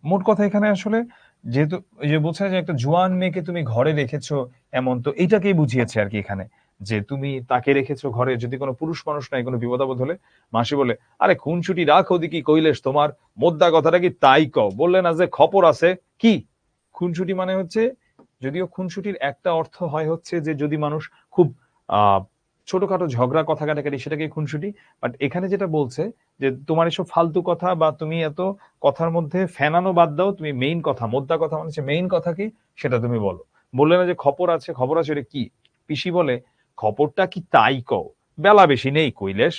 মোট কথা এখানে আসলে যেহেতু ওই যে বোঝা যায় একটা জোয়ান মেয়েকে তুমি ঘরে রেখেছো, এমন তো এইটাকেই বুঝিয়েছে আর কি এখানে, যে তুমি তাকে রেখেছো ঘরে, যদি কোনো পুরুষ মানুষ নাই, কোনো বিপদ আপদ হলে। মাসি বলে, আরে খুনছুটি রাখো দেখি কৈলেশ, তোমার মোদ্দা কথাটা কি তাই কও, বললে না যে খপর আছে কি। খুনছুটি মানে হচ্ছে, যদিও খুনছুটির একটা অর্থ হয় হচ্ছে যে যদি মানুষ খুব আহ ছোটখাটো ঝগড়া কথা কাটাকাটি, সেটাকে খুনসুটি। বাট এখানে যেটা বলছে যে তোমার এসব ফালতু কথা বা তুমি এত কথার মধ্যে ফেনানো বাদ দাও, তুমি মেইন কথা, মোদ্দা কথা মানে মেইন কথা কি সেটা তুমি বলো। বললে না যে খবর আছে, খবর আছে, এটা কি। পিসি বলে, খবরটা কি তাই কও, বেলা বেশি নেই কৈলেশ।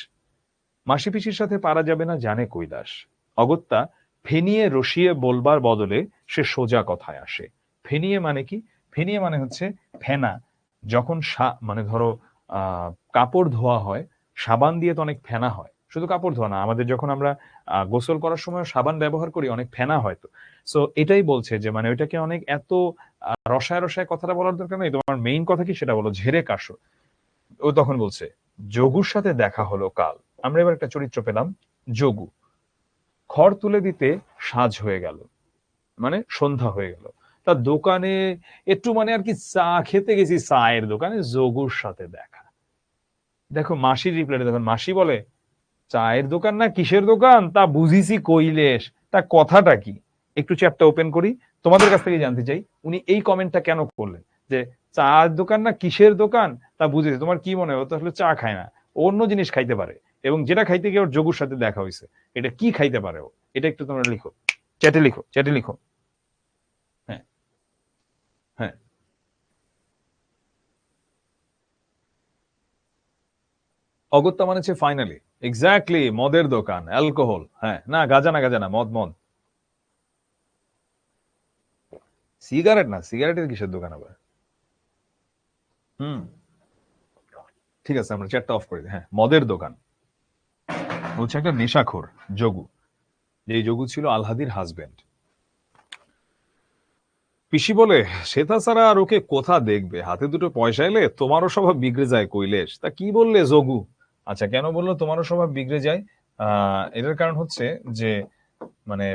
মাসি পিসির সাথে পারা যাবে না জানে কৈলাস। অগত্যা ফেনিয়ে রসিয়ে বলবার বদলে সে সোজা কথায় আসে। ফেনিয়ে মানে কি? ফেনিয়ে মানে হচ্ছে ফেনা। যখন মানে ধরো কাপড় ধোয়া হয়, সাবান দিয়ে তো অনেক ফেনা হয়, শুধু কাপড় ধোয়া না, আমাদের যখন আমরা গোসল করার সময় সাবান ব্যবহার করি, অনেক ফেনা হয়। তো সো এটাই বলছে যে মানে ওইটাকে অনেক এত রসায় রসায় কথাটা বলার দরকার নেই, তোমার মেইন কথা কি সেটা বলো, ঝেড়ে কাশো। ও তখন বলছে, যোগুর সাথে দেখা হলো কাল। আমরা এবার একটা চরিত্র পেলাম, যোগু। খড় তুলে দিতে সাজ হয়ে গেল, মানে সন্ধ্যা হয়ে গেল। তার দোকানে একটু মানে আর কি চা খেতে গেছি, চায়ের দোকানে যোগুর সাথে দেখা। দেখো মাসির রিপ্লাইটা দেখুন, মাসি বলে, চায়ের দোকান না কিসের দোকান তা বুঝিছি কৈলেশ, তা কথাটা কি। একটু চ্যাপটা ওপেন করি, তোমাদের কাছ থেকে জানতে চাই উনি এই কমেন্টটা কেন করলেন, যে চায়ের দোকান না কিসের দোকান তা বুঝেছি। তোমার কি মনে হয়, ও তো আসলে চা খায় না, অন্য জিনিস খাইতে পারে, এবং যেটা খাইতে গিয়ে ওর যোগুর সাথে দেখা হয়েছে, এটা কি খাইতে পারে ও, এটা একটু তোমরা লিখো, চ্যাটে লিখো, চ্যাটে লিখো। হ্যাঁ, হ্যাঁ। অগত্যা মানে হচ্ছে ফাইনালি, এক্স্যাক্টলি মদের দোকান, অ্যালকোহল। হ্যাঁ, না গাজা না, গাজা না, মদ মদ। সিগারেট না, সিগারেটের কিসের দোকান আবার। হুম, ঠিক আছে, আমরা চ্যাটটা অফ করে দিই। হ্যাঁ, মদের দোকান হচ্ছে একটা নেশাখোর যোগু, যে যোগু ছিল আলহাদির হাজবেন্ড। পিসি বলে, সেটা ছাড়া আর ওকে কোথা দেখবে, হাতে দুটো পয়সা এলে তোমারও স্বভাব বিগড়ে যায় কৈলেশ। তা কি বললে যোগু? আচ্ছা, কেন বললো তোমারও স্বভাব বিগড়ে যায়? এটার কারণ হচ্ছে যে মানে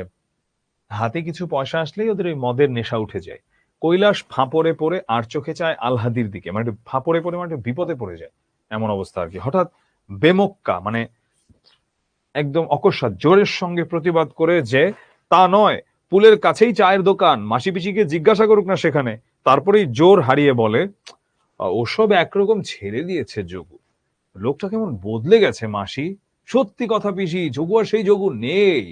হাতে কিছু পয়সা আসলেই ওদের ওই মদের নেশা উঠে যায়। কৈলাস ফাঁপড়ে পড়ে আর চোখে চায় আলহাদির দিকে, মানে একটু ফাঁপড়ে পড়ে মানে একটু বিপদে পড়ে যায়, এমন অবস্থা আর কি। হঠাৎ বেমক্কা মানে একদম অকস্মাৎ জোরের সঙ্গে প্রতিবাদ করে যে, তা নয়, পুলের কাছেই চায়ের দোকান, মাসি পিসিকে জিজ্ঞাসা করুক না সেখানে। তারপরেই জোর হারিয়ে বলে, ওসব একরকম ছেড়ে দিয়েছে যোগু, লোকটা কেমন বদলে গেছে মাসি। সত্যি কথা পিসি, যোগু আর সেই যোগু নেই,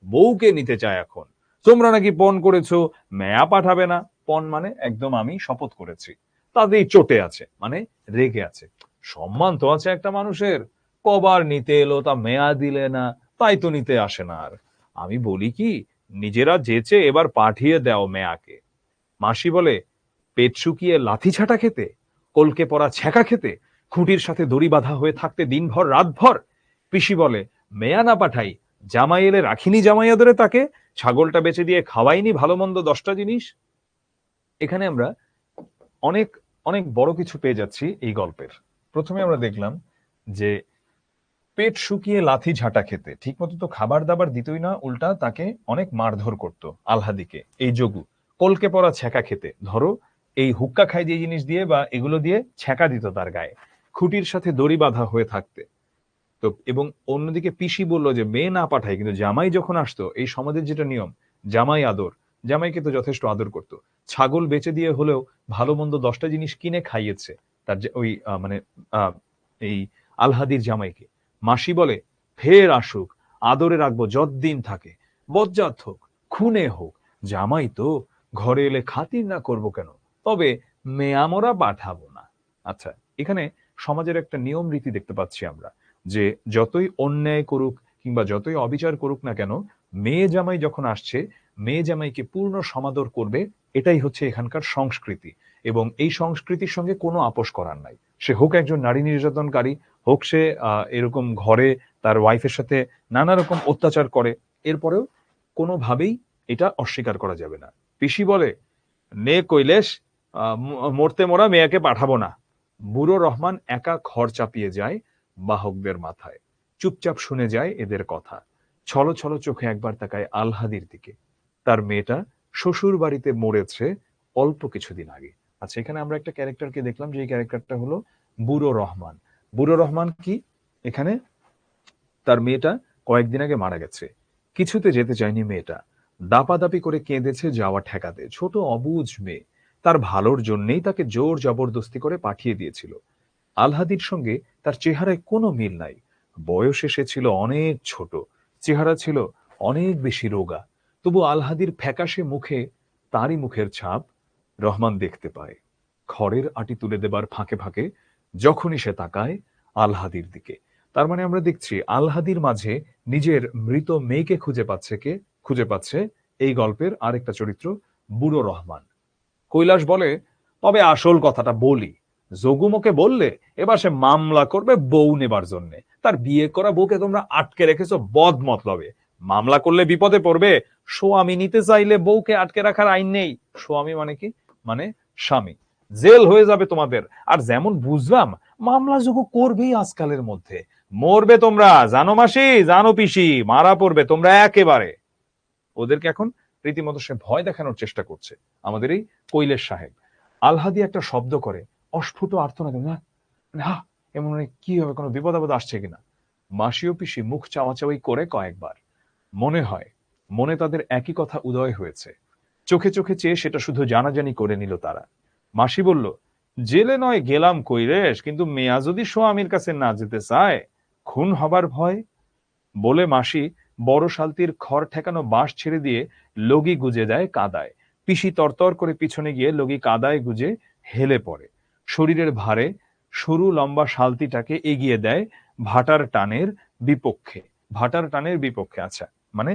বউকে নিতে চায় এখন। তোমরা নাকি পণ করেছো মেয়া পাঠাবে না, পণ মানে একদম আমি শপথ করেছি। তাতেই চটে আছে, মানে রেগে আছে। সম্মান তো আছে একটা মানুষের, কবার নিতে এলো তা মেয়া দিলে না, তাই তো নিতে আসে না আর। আমি বলি কি, নিজেরা যেচে এবার পাঠিয়ে দাও মেয়াকে। মাসি বলে, পেট শুকিয়ে লাথি ছাটা খেতে, কলকে পড়া ছ্যাঁকা খেতে, খুঁটির সাথে দড়ি বাঁধা হয়ে থাকতে দিনভর রাতভর। পিসি বলে, মেয়া না পাঠাই, জামাই এলে রাখিনি জামাই আদরে তাকে, ছাগলটা বেচে দিয়ে খাওয়াইনি ভালো মন্দ 10টা জিনিস। এখানে আমরা অনেক অনেক বড় কিছু পেয়ে যাচ্ছি এই গল্পের। প্রথমে আমরা দেখলাম যে পেট শুকিয়ে লাথি ঝাঁটা খেতে, ঠিক মতো তো খাবার দাবার দিতই না, উল্টা তাকে অনেক মারধর করতো আলহাদিকে এই যোগু। কলকে পড়া ছ্যাঁকা খেতে, ধরো এই হুক্কা খাই যে জিনিস দিয়ে বা এগুলো দিয়ে ছ্যাঁকা দিত তার গায়ে। খুঁটির সাথে দড়ি বাঁধা হয়ে থাকতে। তো এবং অন্যদিকে পিসি বলল যে মেয়ে না পাঠায়, কিন্তু জামাই যখন আসতো, এই সমাজের যেটা নিয়ম, জামাই আদর, জামাইকে তো যথেষ্ট আদর করত। ছাগল বেচে দিয়ে হলেও ভালো মন্দ 10টা জিনিস কিনে খাইয়েছে তার যে ওই মানে আহ, এই আলহাদির জামাইকে। মাসি বলে ফের আসুক, আদরে রাখবো যতদিন থাকে, বজ্জাত হোক, খুনে হোক, জামাই তো, ঘরে এলে খাতির না করব কেন, তবে মেয়ামরা পাঠাবো না। আচ্ছা, এখানে সমাজের একটা নিয়ম রীতি দেখতে পাচ্ছি আমরা, যে যতই অন্যায় করুক কিংবা যতই অবিচার করুক না কেন, মেয়ে জামাই যখন আসছে, মেয়ে জামাইকে পূর্ণ সমাদর করবে। এটাই হচ্ছে এখানকার সংস্কৃতি, এবং এই সংস্কৃতির সঙ্গে কোনো আপোষ করার নাই। সে হোক একজন নারী নির্যাতনকারী, হোক সে এরকম ঘরে তার ওয়াইফের সাথে নানা রকম অত্যাচার করে, এরপরেও কোনোভাবেই এটা অস্বীকার করা যাবে না। পিসি বলে নে কৈলেশ, মরতে মোরা মেয়েকে পাঠাবো না। বুড়ো রহমান একা খড় চাপিয়ে যায় বাহকদের মাথায়, চুপচাপ শুনে যায় এদের কথা। ছলো ছলো চোখে একবার তাকায় আলহাদির দিকে। তার মেয়েটা শ্বশুর বাড়িতে মরেছে অল্প কিছুদিন আগে। আচ্ছা, এখানে আমরা একটা ক্যারেক্টারকে দেখলাম, যে এই ক্যারেক্টারটা হলো বুড়ো রহমান। বুড়ো রহমান কি, এখানে তার মেয়েটা কয়েকদিন আগে মারা গেছে। কিছুতে যেতে চায়নি মেয়েটা, দাপাদাপি করে কেঁদেছে যাওয়া ঠেকাতে। ছোট অবুঝ মেয়ে, তার ভালোর জন্যেই তাকে জোর জবরদস্তি করে পাঠিয়ে দিয়েছিল। আলহাদির সঙ্গে তার চেহারায় কোনো মিল নাই। বয়সে সে ছিল অনেক ছোট, চেহারা ছিল অনেক বেশি রোগা। তবু আলহাদির ফ্যাকাশে মুখে তারই মুখের ছাপ রহমান দেখতে পায়। খড়ের আটি তুলে দেবার ফাঁকে ফাঁকে যখনই সে তাকায় আলহাদির দিকে, তার মানে আমরা দেখছি আলহাদির মাঝে নিজের মৃত মেয়েকে খুঁজে পাচ্ছে কে? খুঁজে পাচ্ছে এই গল্পের আরেকটা চরিত্র, বুড়ো রহমান। কৈলাস বলে তবে আসল কথাটা বলি, যোগুমোকে বললে এবার সে মামলা করবে বউ নেবার জন্য। তার বিয়ে করা বউকে তোমরা আটকে রেখেছো বদ মতলবে। মামলা করলে বিপদে পড়বে। স্বামী নিতে চাইলে বউকে আটকে রাখার আইন নেই। স্বামী মানে কি? মানে স্বামী। জেল হয়ে যাবে তোমাদের। আর যেমন বুঝলাম, মামলা যোগু করবেই আজকালের মধ্যে। মরবে তোমরা, জানো মাসি, জানো পিসি, মারা পড়বে তোমরা একেবারে। ওদেরকে এখন রীতিমতো সে ভয় দেখানোর চেষ্টা করছে আমাদের এই কৈলেশ সাহেব। আলহাদি একটা শব্দ করে, অস্ফুট আর্তনাদ, না না, এমন কি হবে, কোনো বিপদ আপদ আসছে কিনা। মাসি ও পিসি মুখ চাওয়াচাওয়ি করে কয়েকবার। মনে হয় মনে তাদের একই কথা উদয় হয়েছে। চোখে চোখে চেয়ে সেটা শুধু জানাজানি করে নিল তারা। মাসি বলল, জেলে নয় গেলাম কৈলেশ, কিন্তু মেয়া যদি স্বামীর কাছে না যেতে চায়, খুন হবার ভয়। বলে মাসি বড় শালতির খড় ঠেকানো বাঁশ ছেড়ে দিয়ে লগি গুজে দেয় কাদায়। পিসি তরতর করে পিছনে গিয়ে লগি কাদায় গুজে হেলে পড়ে। শরীরের ভারে সরু লম্বা শালতিটাকে এগিয়ে দেয় ভাটার টানের বিপক্ষে। ভাটার টানের বিপক্ষে, আচ্ছা, মানে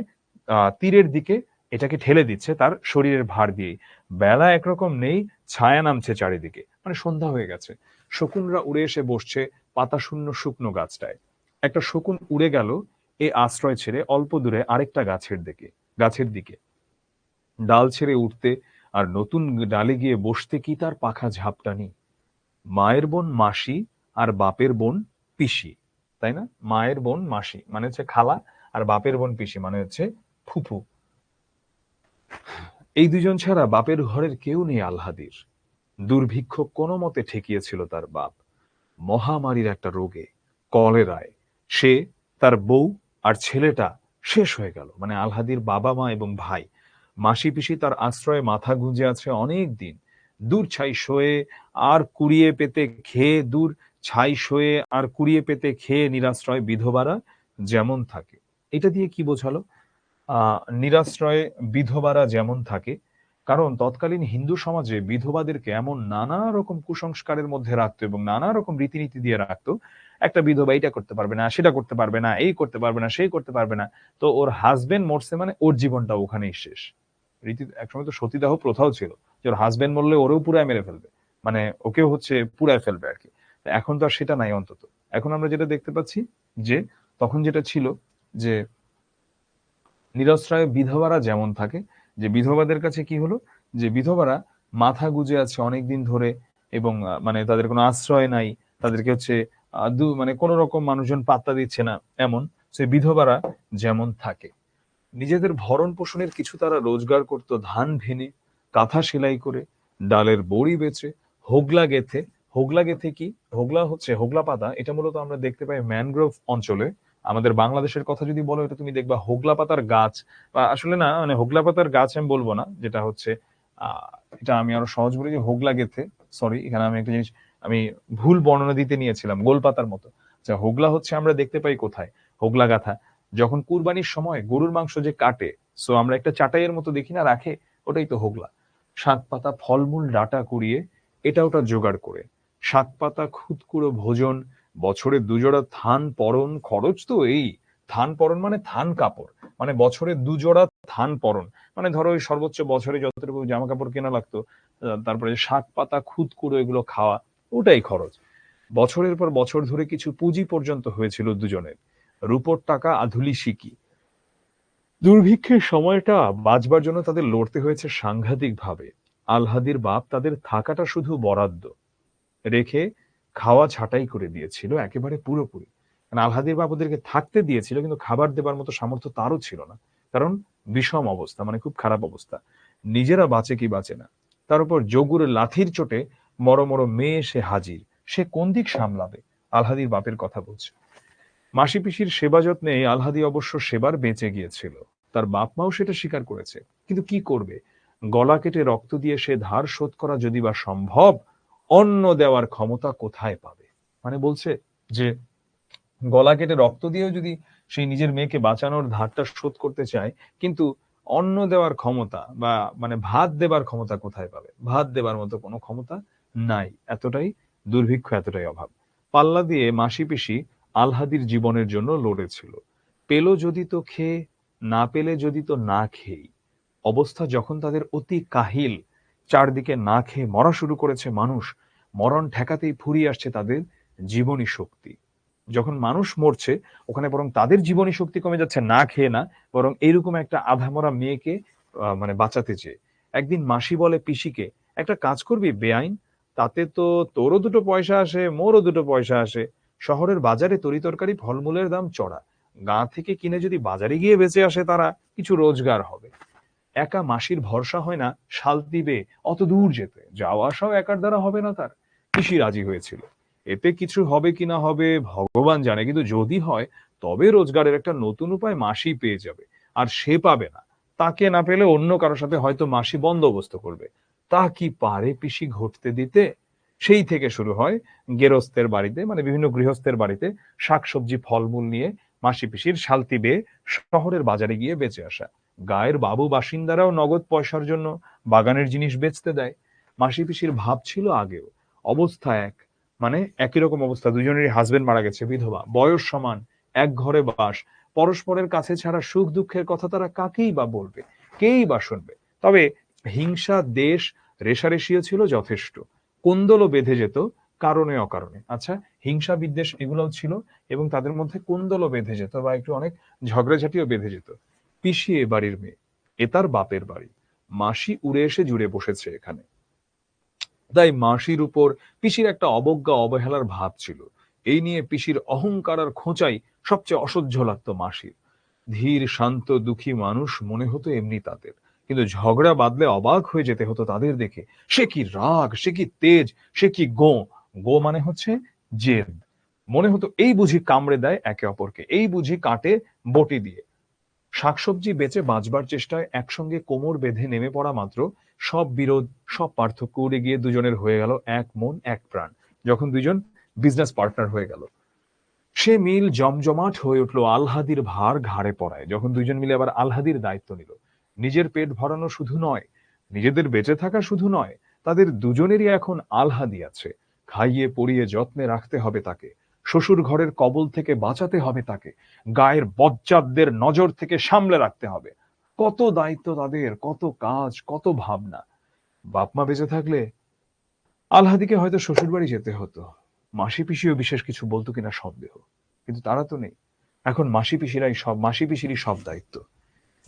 তীরের দিকে এটাকে ঠেলে দিচ্ছে তার শরীরের ভার দিয়ে। বেলা একরকম নেই, ছায়া নামছে চারিদিকে, মানে সন্ধ্যা হয়ে গেছে। শকুনরা উড়ে এসে বসছে পাতা শূন্য শুকনো গাছটায়। একটা শকুন উড়ে গেল এই আশ্রয় ছেড়ে অল্প দূরে আরেকটা গাছের দিকে ডাল ছেড়ে উঠতে আর নতুন ডালে গিয়ে বসতে কি তার পাখা ঝাপটানি। মায়ের বোন মাসি আর বাপের বোন পিসি, তাই না? মায়ের বোন মাসি মানে হচ্ছে খালা, আর বাপের বোন পিসি মানে হচ্ছে ফুফু। এই দুজন ছাড়া বাপের ঘরের কেউ নেই আলহাদির। দুর্ভিক্ষ কোনো মতে ঠেকিয়েছিল তার বাপ, মহামারীর একটা রোগে, কলেরায়। সে, তার বউ আর ছেলেটা শেষ হয়ে গেল, মানে আলহাদির বাবা মা এবং ভাই। মাসি পিসি তার আশ্রয়ে মাথা গুঁজে আছে অনেক দিন। দূর ছাই সয়ে আর কুড়িয়ে পেতে খেয়ে দূর ছাই সয়ে আর কুড়িয়ে পেতে খেয়ে নিরাশ্রয় বিধবারা যেমন থাকে। এটা দিয়ে কি বোঝালো? নিরাশ্রয়ে বিধবারা যেমন থাকে, কারণ তৎকালীন হিন্দু সমাজে বিধবাদেরকে এমন নানা রকম কুসংস্কারের মধ্যে রাখতো এবং নানা রকম রীতিনীতি দিয়ে রাখতো। একটা বিধবা এইটা করতে পারবে না, সেটা করতে পারবে না, এই করতে পারবে না, সেই করতে পারবে না। তো ওর হাজবেন্ড মরছে মানে ওর জীবনটা ওখানেই শেষ। রীতি একসময় তো সতীদাহ প্রথাও ছিল, যে ওর হাজবেন্ড মরলে ওরেও পুরায় মেরে ফেলবে, মানে ওকেও হচ্ছে পুরায় ফেলবে আর কি। এখন তো আর সেটা নাই অন্তত। এখন আমরা যেটা দেখতে পাচ্ছি, যে তখন যেটা ছিল, যে নিরস্ত্রায় বিধবারা যেমন থাকে, যে বিধবাদের কাছে কি হলো, যে বিধবারা মাথা গুজে আছে অনেকদিন ধরে, এবং মানে তাদের কোনো আশ্রয় নাই, তাদেরকে হচ্ছে মানে কোনো রকম মানুষজন পাত্তা দিচ্ছে না, এমন সে বিধবারা যেমন থাকে। নিজেদের ভরণ পোষণের কিছু তারা রোজগার করত ধান ভেনে, কাঁথা সেলাই করে, ডালের বড়ি বেচে, হোগলা গেথে। হোগলা গেথে কি? হোগলা হচ্ছে হোগলা পাতা, এটা মূলত আমরা দেখতে পাই ম্যানগ্রোভ অঞ্চলে। আমাদের বাংলাদেশের কথা যদি বলো, এটা তুমি দেখবা হোগলা পাতার গাছ, বা আসলে না মানে হোগলা পাতার গাছ আমি বলবো না, যেটা হচ্ছে আহ এটা আমি আরো সহজ বলি যে হোগলা গেথে। সরি, এখানে আমি একটা জিনিস আমি ভুল বর্ণনা দিতে নিয়েছিলাম, গোলপাতার মতো। আচ্ছা, হোগলা হচ্ছে আমরা দেখতে পাই কোথায়? হোগলা গাথা যখন কুরবানির সময় গরুর মাংস যে কাটে, সো আমরা একটা চাটাইয়ের মতো দেখি না রাখে, ওটাই তো হোগলা। শাক পাতা ফলমূল ডাটা কুড়িয়ে এটা ওটা জোগাড় করে, শাক পাতা খুদকুড়ো ভোজন, বছরে দুজোড়া থান পরন, খরচ তো এই। থান পরন মানে থান কাপড়, মানে বছরে দুজোড়া থান পরন, মানে ধরো ওই সর্বোচ্চ বছরে যতটুকু জামা কাপড় কেনা লাগতো, তারপরে শাক পাতা খুদকুড়ো এগুলো খাওয়া, ওটাই খরচ। বছরের পর বছর ধরে কিছু পুঁজি পর্যন্ত হয়েছিল দুজনের। রূপোর টাকা আধুলি শিকি। দুর্ভিক্ষের সময়টা বাঁচবার জন্য তাদের লড়তে হয়েছে সাংঘাতিক ভাবে। আলহাদির বাপ তাদের থাকাটা শুধু বরাদ্দ রেখে খাওয়া ছাঁটাই করে দিয়েছিল একেবারে পুরোপুরি। মানে আলহাদির বাপ ওদেরকে থাকতে দিয়েছিল, কিন্তু খাবার দেবার মতো সামর্থ্য তারও ছিল না। কারণ বিষম অবস্থা, মানে খুব খারাপ অবস্থা। নিজেরা বাঁচে কি বাঁচে না, তার উপর যোগুর লাথির চোটে মরো মরো মেয়ে সে হাজির, সে কোন দিক সামলাবে? আলহাদির বাপের কথা বলছে। মাসি পিসির সেবা যত্নে আলহাদি অবশ্য সেবার বেঁচে গিয়েছিল, তার বাপ মাও সেটা স্বীকার করেছে। কিন্তু কি করবে? গলা কেটে রক্ত দিয়ে সে ধার শোধ করা যদি বা সম্ভব, অন্ন দেওয়ার ক্ষমতা কোথায় পাবে? মানে বলছে যে গলা কেটে রক্ত দিয়েও যদি সেই নিজের মেয়েকে বাঁচানোর ধারটা শোধ করতে চায়, কিন্তু অন্ন দেওয়ার ক্ষমতা বা মানে ভাত দেবার ক্ষমতা কোথায় পাবে? ভাত দেবার মতো কোনো ক্ষমতা নাই, এতটাই দুর্ভিক্ষ, এতটাই অভাব। পাল্লা দিয়ে মাসি পিসি আলহাদির জীবনের জন্য লড়েছিল। পেল যদি তো খেয়ে, না পেলে যদি তো না খেয়েই। অবস্থা যখন তাদের অতি কাহিল, চারদিকে না খেয়ে মরা শুরু করেছে মানুষ, মরণ ঠেকাতেই ফুরিয়ে আসছে তাদের জীবনী শক্তি। যখন মানুষ মরছে, ওখানে বরং তাদের জীবনী শক্তি কমে যাচ্ছে না খেয়ে না, বরং এইরকম একটা আধামরা মেয়েকে মানে বাঁচাতে চেয়ে। একদিন মাসি বলে পিসিকে, একটা কাজ করবি বেআইন, তাতে তো তোরও দুটো পয়সা আসে, মোরও দুটো পয়সা আসে। শহরের বাজারে তরি তরকারি ফলমূলের দাম চড়া, গা থেকে কিনে যদি বাজারে গিয়ে বেঁচে আসে তারা, কিছু রোজগার হবে। একা মাসির ভরসা হয় না শাল দিবে অত দূর যেতে, যাওয়া আসাও একার দ্বারা হবে না তার। পিসি রাজি হয়েছিল। এতে কিছু হবে কি না হবে ভগবান জানে, কিন্তু যদি হয় তবে রোজগারের একটা নতুন উপায় মাসি পেয়ে যাবে। আর সে পাবে না, তাকে না পেলে অন্য কারোর সাথে হয়তো মাসি বন্দোবস্ত করবে। তা কি পারে পিসি ঘটতে দিতে? সেই থেকে শুরু হয় গেরস্তের বাড়িতে, মানে বিভিন্ন গৃহস্থের বাড়িতে শাকসবজি ফলমূল নিয়ে মাসি পিসির শালতি বেয়ে শহরের বাজারে গিয়ে বেঁচে আসা। গায়ের বাবু বাসিন্দারাও নগদ পয়সার জন্য বাগানের জিনিস বেচতে দেয়। মাসি পিসির ভাব ছিল আগেও, অবস্থা এক, মানে একই রকম অবস্থা, দুজনেরই হাজবেন্ড মারা গেছে, বিধবা, বয়স সমান, এক ঘরে বাস, পরস্পরের কাছে ছাড়া সুখ দুঃখের কথা তারা কাকেই বা বলবে, কেই বা শুনবে? তবে হিংসা দেশ রেশারেশিও ছিল যথেষ্ট, কোন্দলও বেঁধে যেত কারণে অকারণে। আচ্ছা, হিংসা বিদ্বেষ এগুলোও ছিল, এবং তাদের মধ্যে কোন্দলও বেঁধে যেত, বা একটু অনেক ঝগড়াঝাটিও বেঁধে যেত। পিসি এ বাড়ির মেয়ে, এ তার বাপের বাড়ি, মাসি উড়ে এসে জুড়ে বসেছে এখানে। তাই মাসির উপর পিসির একটা অবজ্ঞা অবহেলার ভাব ছিল। এই নিয়ে পিসির অহংকার আর খোঁচাই সবচেয়ে অসহ্য লাগতো মাসির। ধীর শান্ত দুঃখী মানুষ মনে হতো এমনি তাদের, কিন্তু ঝগড়া বাঁধলে অবাক হয়ে যেতে হতো তাদের দেখে। সে কি রাগ, সে কি তেজ, সে কি গো। গো মানে হচ্ছে জেদ। মনে হতো এই বুঝি কামড়ে দেয় একে অপরকে, এই বুঝি কাটে বটি দিয়ে। শাকসবজি বেচে বাঁচবার চেষ্টায় একসঙ্গে কোমর বেঁধে নেমে পড়া মাত্র সব বিরোধ, সব পার্থক্য উড়ে গিয়ে দুজনের হয়ে গেল এক মন এক প্রাণ। যখন দুজন বিজনেস পার্টনার হয়ে গেল, সে মিল জমজমাট হয়ে উঠলো আলহাদির ভার ঘাড়ে পড়ায়। যখন দুজন মিলে আবার আলহাদির দায়িত্ব নিল, নিজের পেট ভরানো শুধু নয়, নিজেদের বেঁচে থাকা শুধু নয়, তাদের দুজনেরই এখন আলহাদি আছে। খাইয়ে পরিয়ে যত্নে রাখতে হবে তাকে, শ্বশুর ঘরের কবল থেকে বাঁচাতে হবে তাকে, গায়ের বজ্জাতদের নজর থেকে সামলে রাখতে হবে। কত দায়িত্ব তাদের, কত কাজ, কত ভাবনা। বাপমা বেঁচে থাকলে আলহাদিকে হয়তো শ্বশুর বাড়ি যেতে হতো, মাসি পিসিও বিশেষ কিছু বলতো কিনা সন্দেহ। কিন্তু তারা তো নেই, এখন মাসি পিসিরই সব দায়িত্ব।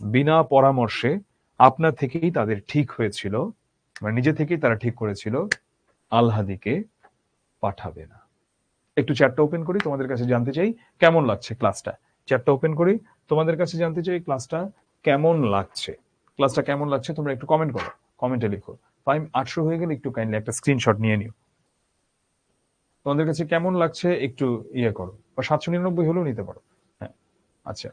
বিনা পরামর্শে আপনা থেকেই তাদের ঠিক হয়েছিল, মানে নিজে থেকেই তারা ঠিক করেছিল আলহাদিকে পাঠাবে না। একটু চ্যাটটা ওপেন করি, তোমাদের কাছে জানতে চাই কেমন লাগছে ক্লাসটা। চ্যাটটা ওপেন করি, তোমাদের কাছে জানতে চাই ক্লাসটা কেমন লাগছে। ক্লাসটা কেমন লাগছে তোমরা একটু কমেন্ট করো, কমেন্টে লিখো। 800 হয়ে গেলে একটু কাইন্ডলি একটা স্ক্রিনশট নিয়ে নিও। তোমাদের কাছে কেমন লাগছে একটু ইয়ে করো, বা 799 হলেও নিতে পারো। হ্যাঁ, আচ্ছা,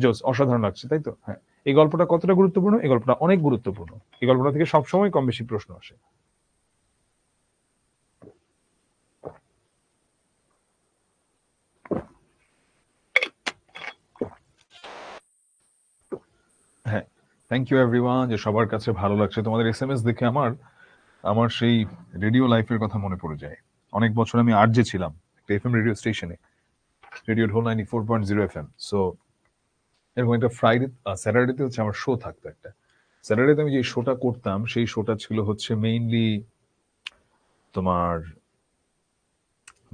জোস, অসাধারণ লাগছে, তাই তো? হ্যাঁ, এই গল্পটা কতটা গুরুত্বপূর্ণ? এই গল্পটা অনেক গুরুত্বপূর্ণ। এই গল্পটা থেকে সবসময় কম বেশি প্রশ্ন আসে। হ্যাঁ, থ্যাংক ইউ এভরিওয়ান, যে সবার কাছে ভালো লাগছে। তোমাদের এসএমএস দেখে আমার আমার সেই রেডিও লাইফের কথা মনে পড়ে যায়। অনেক বছর আমি আরজে ছিলাম একটা এফএম রেডিও স্টেশনে, রেডিও ঢোল 94.0 এফএম। সো এরকম একটা ফ্রাইডে স্যাটারডেতে হচ্ছে আমার শো থাকতো একটা। স্যাটারডেতে আমি যে শোটা করতাম সেই শোটা ছিল হচ্ছে মেইনলি তোমার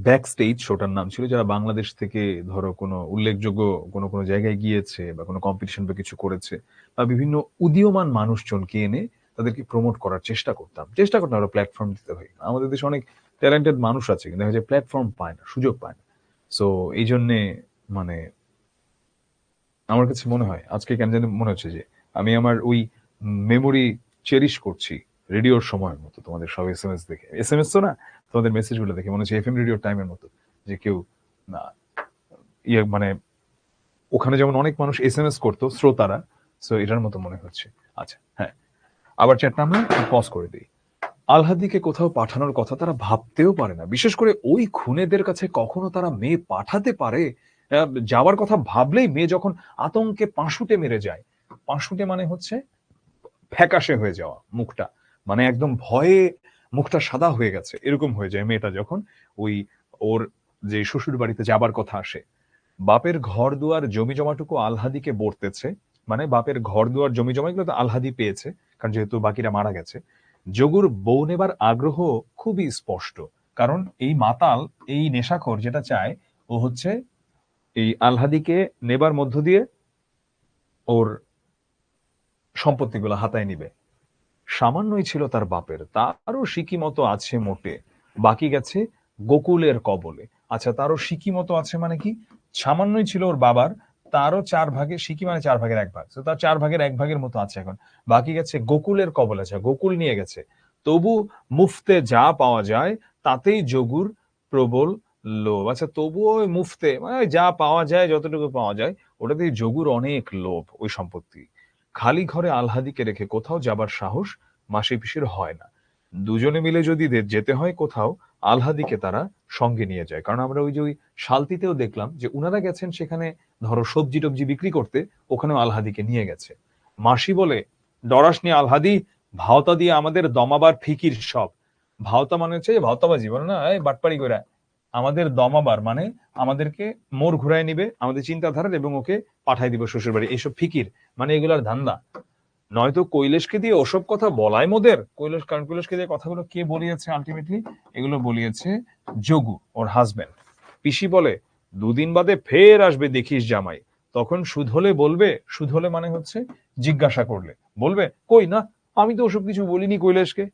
ব্যাক স্টেজ। শোটার নাম ছিল যারা বাংলাদেশ থেকে ধরো কোনো উল্লেখযোগ্য কোনো কোনো জায়গায় গিয়েছে বা কোনো কম্পিটিশন বা কিছু করেছে, বা বিভিন্ন উদীয়মান মানুষজনকে এনে তাদেরকে প্রমোট করার চেষ্টা করতাম আরো প্ল্যাটফর্ম দিতে হয়। আমাদের দেশে অনেক ট্যালেন্টেড মানুষ আছে, কিন্তু দেখা যায় প্ল্যাটফর্ম পায় না, সুযোগ পায় না। সো এই জন্যে মানে আমার কাছে মনে হয় আজকে কেন জানি মনে হচ্ছে যে আমি আমার ওই মেমোরি চেরিশ করছি রেডিওর সময়ের মতো। তোমাদের সব এসএমএস দেখে, এসএমএস তো না, তোমাদের মেসেজগুলো দেখে মনে হচ্ছে এফএম রেডিওর টাইমের মতো, যে কেউ না ইয়ে মানে ওখানে যেমন অনেক মানুষ এসএমএস করতো শ্রোতারা, সো এটার মতো মনে হচ্ছে। আচ্ছা, হ্যাঁ, আবার চ্যাটটা আমরা পজ করে দিই। আলহাদিকে কোথাও পাঠানোর কথা তারা ভাবতেও পারে না, বিশেষ করে ওই খুনেদের কাছে কখনো তারা মেয়ে পাঠাতে পারে? যাওয়ার কথা ভাবলেই মেয়ে যখন আতঙ্কে পাঁশুটে মেরে যায়, পাঁশুটে মানে হচ্ছে ফ্যাকাশে হয়ে যাওয়া মুখটা, মানে একদম ভয়ে মুখটা সাদা হয়ে গেছে এরকম হয়ে যায় মেয়েটা যখন ওই ওর যে শ্বশুর বাড়িতে যাবার কথা আসে। বাপের ঘর দুয়ার জমি জমাটুকু আলহাদিকে বর্তেছে, মানে বাপের ঘর দুয়ার জমি জমা এগুলো তো আলহাদি পেয়েছে, কারণ যেহেতু বাকিরা মারা গেছে। যোগুর বউ নেবার আগ্রহ খুবই স্পষ্ট, কারণ এই মাতাল, এই নেশাখোর যেটা চায় ও হচ্ছে এই আলহাদিকে নেবার মধ্য দিয়ে ওর সম্পত্তিগুলো হাতায় নিবে। সামান্যই ছিল তার বাপের, তারও সিকি মতো আছে মোটে, বাকি গেছে গোকুলের কবলে। আচ্ছা, তারও সিকি মতো আছে মানে কি? সামান্যই ছিল ওর বাবার, তারও 4 ভাগে, সিকি মানে 4 ভাগের 1 ভাগ, তো তার 4 ভাগের 1 ভাগের মতো আছে এখন, বাকি গেছে গোকুলের কবলে। আছে, গোকুল নিয়ে গেছে। তবু মুফতে যা পাওয়া যায় তাতেই যোগুর প্রবল লোভ। আচ্ছা, তবুও ওই মুফতে মানে ওই যা পাওয়া যায়, যতটুকু পাওয়া যায় ওটাতেই যোগুর অনেক লোভ, ওই সম্পত্তি। খালি ঘরে আলহাদিকে রেখে কোথাও যাবার সাহস মাসি পিসির হয় না। দুজনে মিলে যদি যেতে হয় কোথাও, আলহাদিকে তারা সঙ্গে নিয়ে যায়। কারণ আমরা ওই যে ওই শালতিতেও দেখলাম যে উনারা গেছেন সেখানে ধরো সবজি টবজি বিক্রি করতে, ওখানেও আলহাদিকে নিয়ে গেছে। মাসি বলে, ডরাস নি আলহাদি, ভাওতা দিয়ে আমাদের দমাবার ফিকির সব। ভাওতা মানে হচ্ছে ভাওতাবাজি, বলে না এই বাটপাড়ি করে, আমাদের দমাবার মানে আমাদেরকে মোড় ঘুরায় নিবে আমাদের চিন্তাধারার, এবং ওকে পাঠাই দিব শ্বশুর বাড়ি, এইসব ফিকির মানে এগুলার ধান্দা। নয়তো কৈলাসকে দিয়ে ওসব কথা বলায় মোদের। কৈলাস, কারণ কৈলাসকে দিয়ে কথাগুলো কে বলিয়েছে আলটিমেটলি? এগুলো বলিয়েছে যোগু, ওর হাজবেন্ড। পিসি বলে, দুদিন বাদে ফের আসবে দেখিস জামাই, তখন সুদ হলে বলবে। সুদ হলে মানে হচ্ছে জিজ্ঞাসা করলে বলবে, কই না, আমি তো ওসব কিছু বলিনি কৈলাসকে।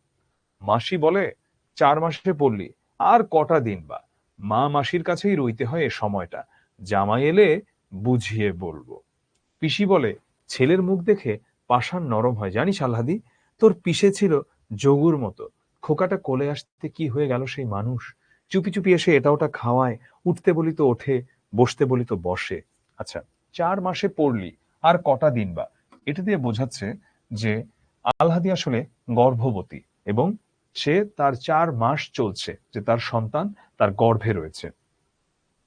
মাসি বলে, 4 মাসে পড়লি, আর কটা দিন বা, মা মাসির কাছেই রইতে হয় এ সময়টা, জামাই এলে বুঝিয়ে বলবো। পিসি বলে, ছেলের মুখ দেখে পাষাণ নরম হয় জানিস আহ্লাদি, তোর পিসে ছিল যোগুর মতো, খোকাটা কোলে আসতে কি হয়ে গেল সেই মানুষ, চুপি চুপি এসে এটা ওটা খাওয়ায়, উঠতে বলি তো ওঠে, বসতে বলি তো বসে। আচ্ছা, 4 মাসে পড়লি, আর কটা দিন বা, এটা দিয়ে বোঝাচ্ছে যে আলহাদি আসলে গর্ভবতী, এবং সে তার 4 মাস চলছে যে তার সন্তান তার গর্ভে রয়েছে।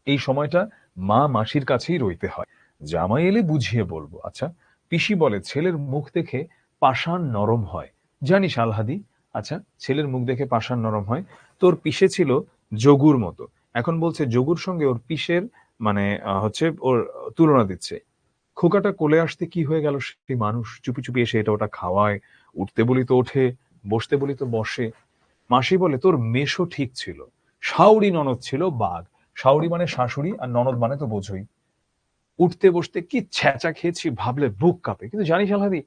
এই সময়টা মা মাসির কাছেই রইতে হয়, জামাই এলে বুঝিয়ে বলবো। আচ্ছা, পিসি বলে, ছেলের মুখ দেখে পাষাণ নরম হয় জানিস আলহাদি। আচ্ছা, ছেলের মুখ দেখে পাষাণ নরম হয়, তোর পিসে ছিল যোগুর মতো। এখন বলছে যোগুর সঙ্গে ওর পিসের মানে হচ্ছে ওর তুলনা দিচ্ছে। খোকাটা কোলে আসতে কি হয়ে গেল সেই মানুষ, চুপি চুপি এসে এটা ওটা খাওয়ায়, উঠতে বলি তো ওঠে, বসতে বলি তো বসে। মাসি বলে, তোর মেশো ঠিক ছিল, শাউরি ননদ ছিল বাঘ। শাউরি মানে শাশুড়ি, আর ননদ মানে তো বোঝই। উঠতে বসতে কি ছ্যাঁচা খেয়েছি ভাবলে বুক কাঁপে, কিন্তু জানিস আলহাদি,